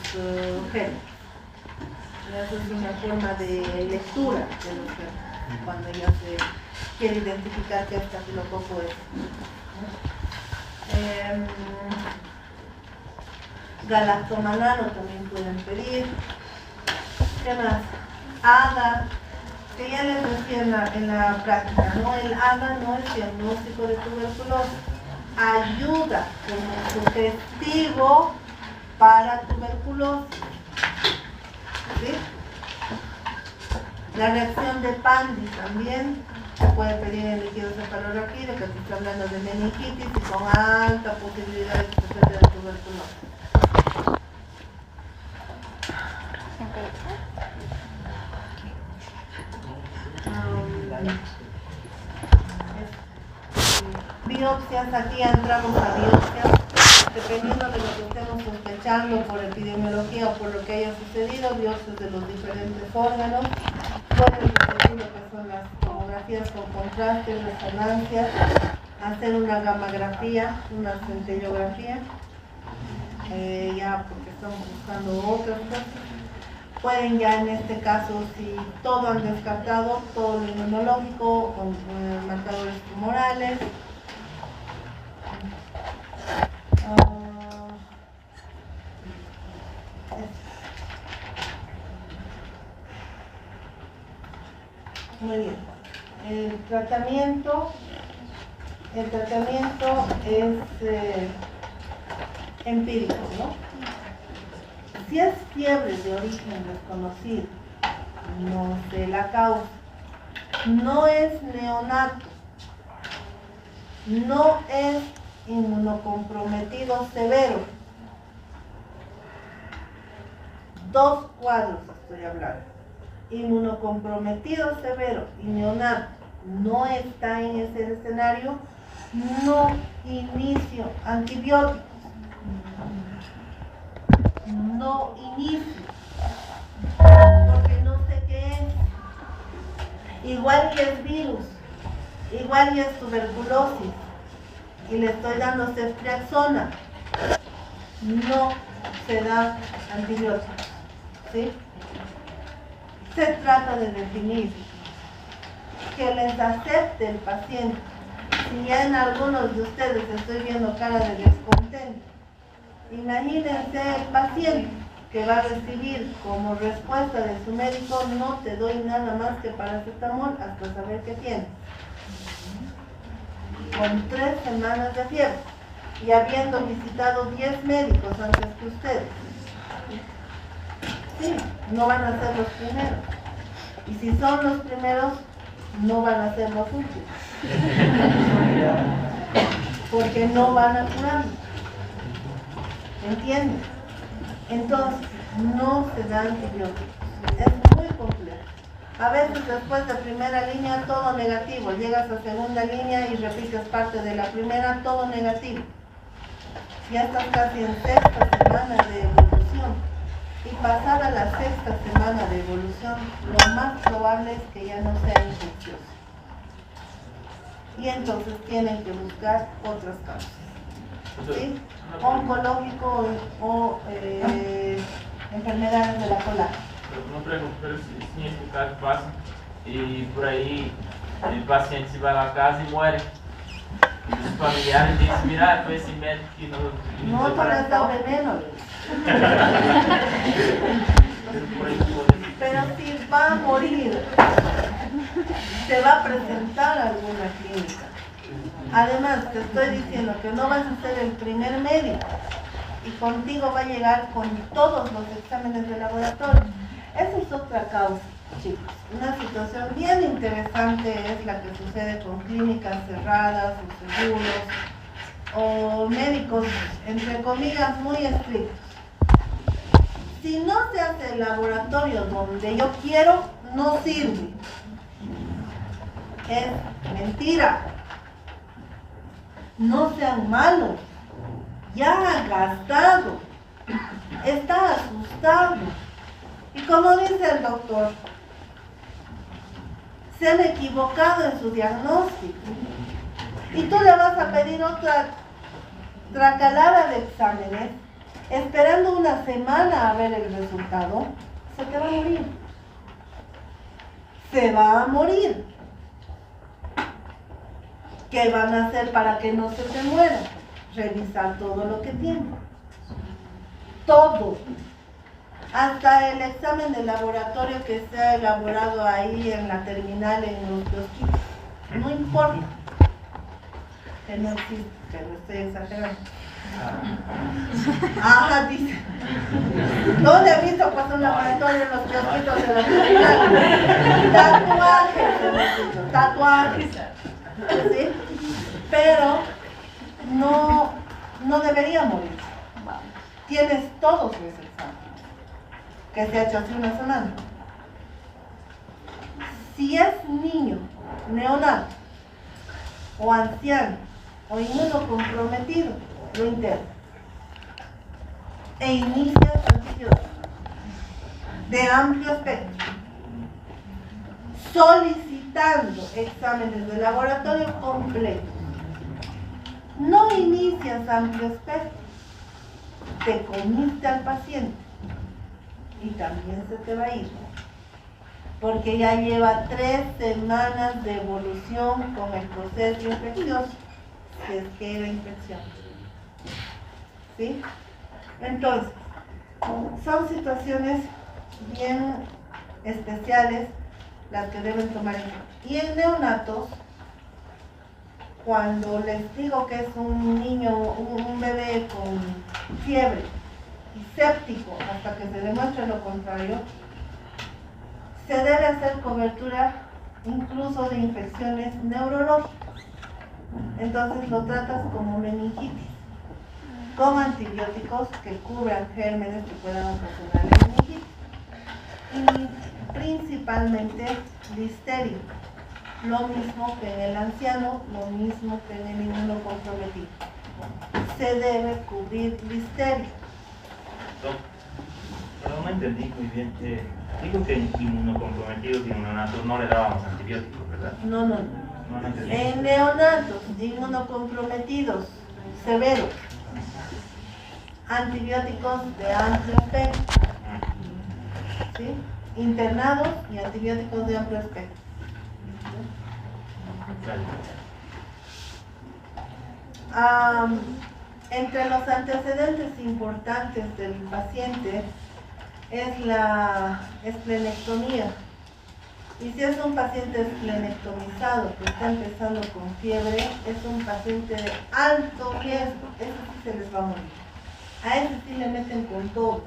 genes. Eso es una forma de lectura de los genes, cuando ya se quiere identificar qué estafilococo es. Galactomanano también pueden pedir. ¿Qué más? ADA, que ya les decía en la práctica, ¿no? El ADA no es diagnóstico de tuberculosis, ayuda como sugestivo para tuberculosis. ¿Sí? La reacción de Pandi también se puede pedir en líquido cefalorraquídeo, que se está hablando de meningitis y con alta posibilidad de que se trate de tuberculosis. Biopsias, aquí entramos a biopsias, dependiendo de lo que estemos sospechando por epidemiología o por lo que haya sucedido, biopsias de los diferentes órganos. Pueden decir lo que son las tomografías con contraste, resonancias, hacer una gammagrafía, una centellografía, ya porque estamos buscando otras cosas. Pueden ya en este caso, si todo han descartado, todo lo inmunológico, con marcadores tumorales. Muy bien. El tratamiento es empírico, ¿no? Si es fiebre de origen desconocido, no sé la causa, no es neonato, no es inmunocomprometido severo. 2 cuadros estoy hablando. Inmunocomprometido severo y neonato no está en ese escenario, no inicio antibióticos. No inicio, porque no sé qué es. Igual y es virus, igual y es tuberculosis, y le estoy dando ceftriaxona. No se da antibióticos, ¿sí? Se trata de definir que les acepte el paciente. Si ya en algunos de ustedes estoy viendo cara de descontento, imagínense el paciente que va a recibir como respuesta de su médico: no te doy nada más que paracetamol hasta saber qué tienes. Con 3 semanas de fiebre y habiendo visitado 10 médicos antes que ustedes. Sí, no van a ser los primeros. Y si son los primeros, no van a ser los últimos. Porque no van a curarlo. ¿Entienden? Entonces, no se da antibióticos. Es muy complejo. A veces después de primera línea, todo negativo. Llegas a segunda línea y repites parte de la primera, todo negativo. Ya estás casi en 6ª semana de evolución. Y pasada la 6ª semana de evolución, lo más probable es que ya no sea infeccioso. Y entonces tienen que buscar otras causas, ¿sí? Oncológico o enfermedades de la cola. Uma pergunta, pero sim, esse caso passa e por aí o paciente se vai lá casa e morre. E os familiares dizem, mira, foi esse médico que no te les da veneno. Pero si va a morir, se va a presentar a alguna clínica. Además, te estoy diciendo que no vas a ser el primer médico y contigo va a llegar con todos los exámenes de laboratorio. Esa es otra causa, chicos. Una situación bien interesante es la que sucede con clínicas cerradas o seguros o médicos, entre comillas, muy estrictos. Si no se hace el laboratorio donde yo quiero, no sirve. Es mentira. No sean malos. Ya ha gastado. Está asustado. Y como dice el doctor, se han equivocado en su diagnóstico. Y tú le vas a pedir otra tracalada de exámenes, esperando una semana a ver el resultado. Se te va a morir. Se va a morir. ¿Qué van a hacer para que no se te muera? Revisar todo lo que tiene. Todo. Hasta el examen de laboratorio que se ha elaborado ahí en la terminal, en los kiosquitos. No importa. Que no existe, que no estoy exagerando. Ajá, dice. ¿Dónde he visto pues un laboratorio en los kiosquitos de la terminal? Tatuajes, tatuajes. ¿Sí? Pero no debería morir. Tienes todos los exámenes que se ha hecho hace una semana. Si es niño, neonato, o anciano, o inmunocomprometido, lo interna e inicia antibióticos de amplio espectro, solicitando exámenes de laboratorio completos. No inicias amplio espectro, te comiste al paciente y también se te va a ir, porque ya lleva 3 semanas de evolución con el proceso infeccioso, si es que era infección. ¿Sí? Entonces, son situaciones bien especiales las que deben tomar en cuenta. Y en neonatos, cuando les digo que es un niño, un bebé con fiebre y séptico hasta que se demuestre lo contrario, se debe hacer cobertura incluso de infecciones neurológicas. Entonces lo tratas como meningitis, con antibióticos que cubran gérmenes que puedan ocasionar la meningitis. Y principalmente listeria, lo mismo que en el anciano, lo mismo que en el inmunocomprometido. Se debe cubrir listeria. Pero no entendí muy bien. Digo que inmunocomprometidos y neonatos no le dábamos antibióticos, ¿verdad? No. No entendí. En neonatos inmunocomprometidos severos, antibióticos de amplio espectro, ¿sí? Internados y antibióticos de amplio espectro. Entre los antecedentes importantes del paciente es la esplenectomía. Y si es un paciente esplenectomizado que está empezando con fiebre, es un paciente de alto riesgo. Ese sí se les va a morir. A ese sí le meten con todo.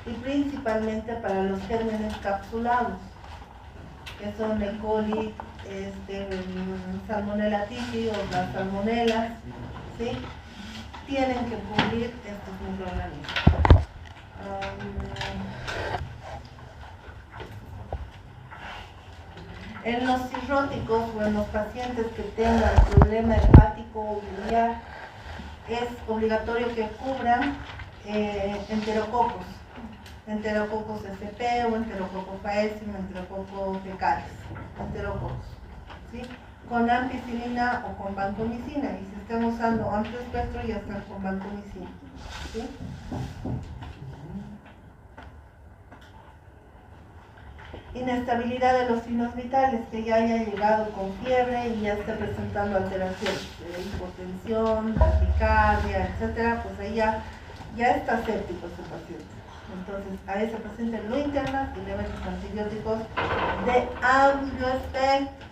Y principalmente para los gérmenes capsulados, que son E. coli, Salmonella typhi o las salmonelas, ¿sí? Tienen que cubrir estos microorganismos. En los cirróticos o en los pacientes que tengan problema hepático o biliar, es obligatorio que cubran enterococos SP o enterococo faecium, enterococo fecalis, enterococos, ¿sí? Con ampicilina o con vancomicina, y si están usando amplio espectro ya están con vancomicina, ¿sí? Inestabilidad de los signos vitales, que ya haya llegado con fiebre y ya esté presentando alteraciones, hipotensión, taquicardia, etcétera, pues ahí ya está séptico ese paciente. Entonces a ese paciente lo internas y le metes antibióticos de amplio espectro.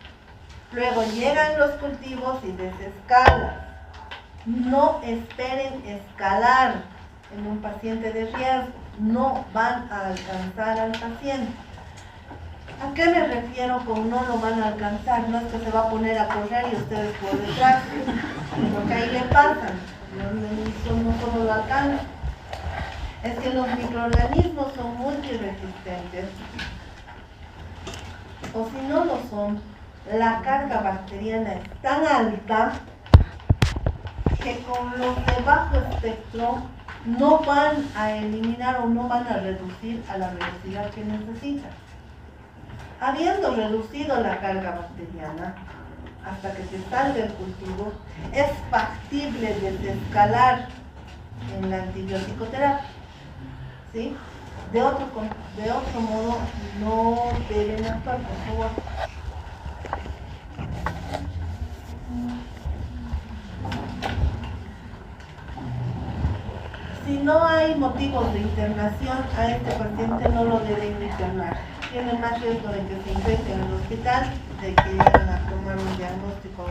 Luego llegan los cultivos y desescalan. No esperen escalar en un paciente de riesgo, no van a alcanzar al paciente. ¿A qué me refiero con no lo van a alcanzar? No es que se va a poner a correr y ustedes por detrás, porque ahí le pasan, no solo lo alcanzan. Es que los microorganismos son multiresistentes, o si no lo son, la carga bacteriana es tan alta que con los de bajo espectro no van a eliminar o no van a reducir a la velocidad que necesitan. Habiendo reducido la carga bacteriana hasta que se salga el cultivo, es factible desescalar en la antibiótico-terapia, ¿sí? De otro modo, no deben actuar, por favor. Si no hay motivos de internación, a este paciente no lo deben internar. Tiene más riesgo de que se infecte en el hospital, de que lleguen a tomar un diagnóstico,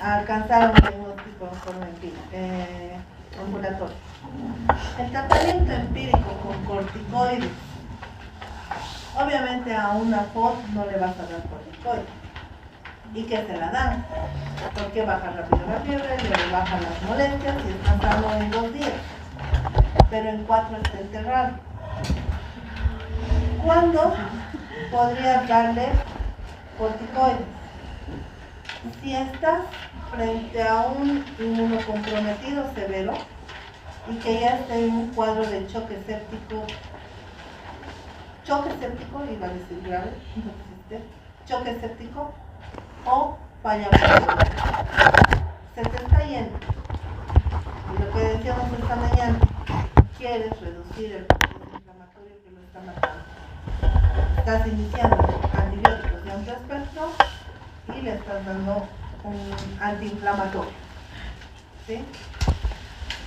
a alcanzar un diagnóstico ambulatorio. El tratamiento empírico con corticoides, obviamente a una FOD no le vas a dar corticoides. ¿Y qué se la dan? Porque baja rápido la fiebre, le bajan las molestias y está sano en 2 días, pero en 4 está enterrado. ¿Cuándo podrías darle corticoides? Si estás frente a un inmunocomprometido severo y que ya está en un cuadro de choque séptico, iba a decir grave, no existe, choque séptico o falla pulmonar. Se te está yendo. Y lo que decíamos esta mañana, quieres reducir el proceso inflamatorio que lo está matando. Estás iniciando antibióticos de amplio espectro y le estás dando un antiinflamatorio, ¿sí?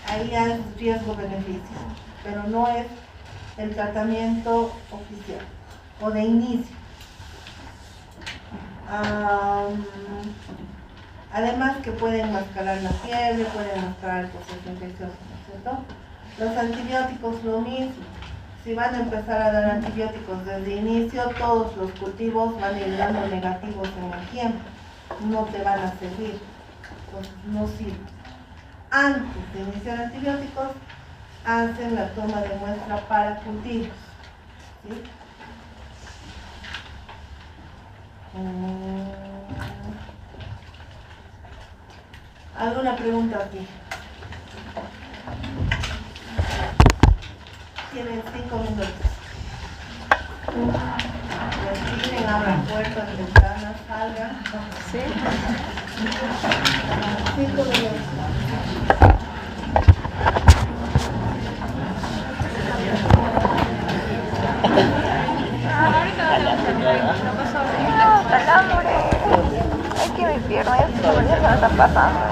Ahí ya es riesgo-beneficio, pero no es el tratamiento oficial o de inicio. Además que pueden mascarar la fiebre, pueden mascarar el proceso infeccioso, ¿cierto? Los antibióticos lo mismo. Si van a empezar a dar antibióticos desde inicio, todos los cultivos van a ir dando negativos en el tiempo. no te van a servir, entonces no sirve. Antes de iniciar antibióticos, hacen la toma de muestra para cultivos. ¿Sí? ¿Alguna pregunta aquí? Tienen 5 minutos. Respiren, abran puertas, ventanas, salgan. Sí. 5 minutos. No, calambre. Ay, que mi pierna ya se me está pasando.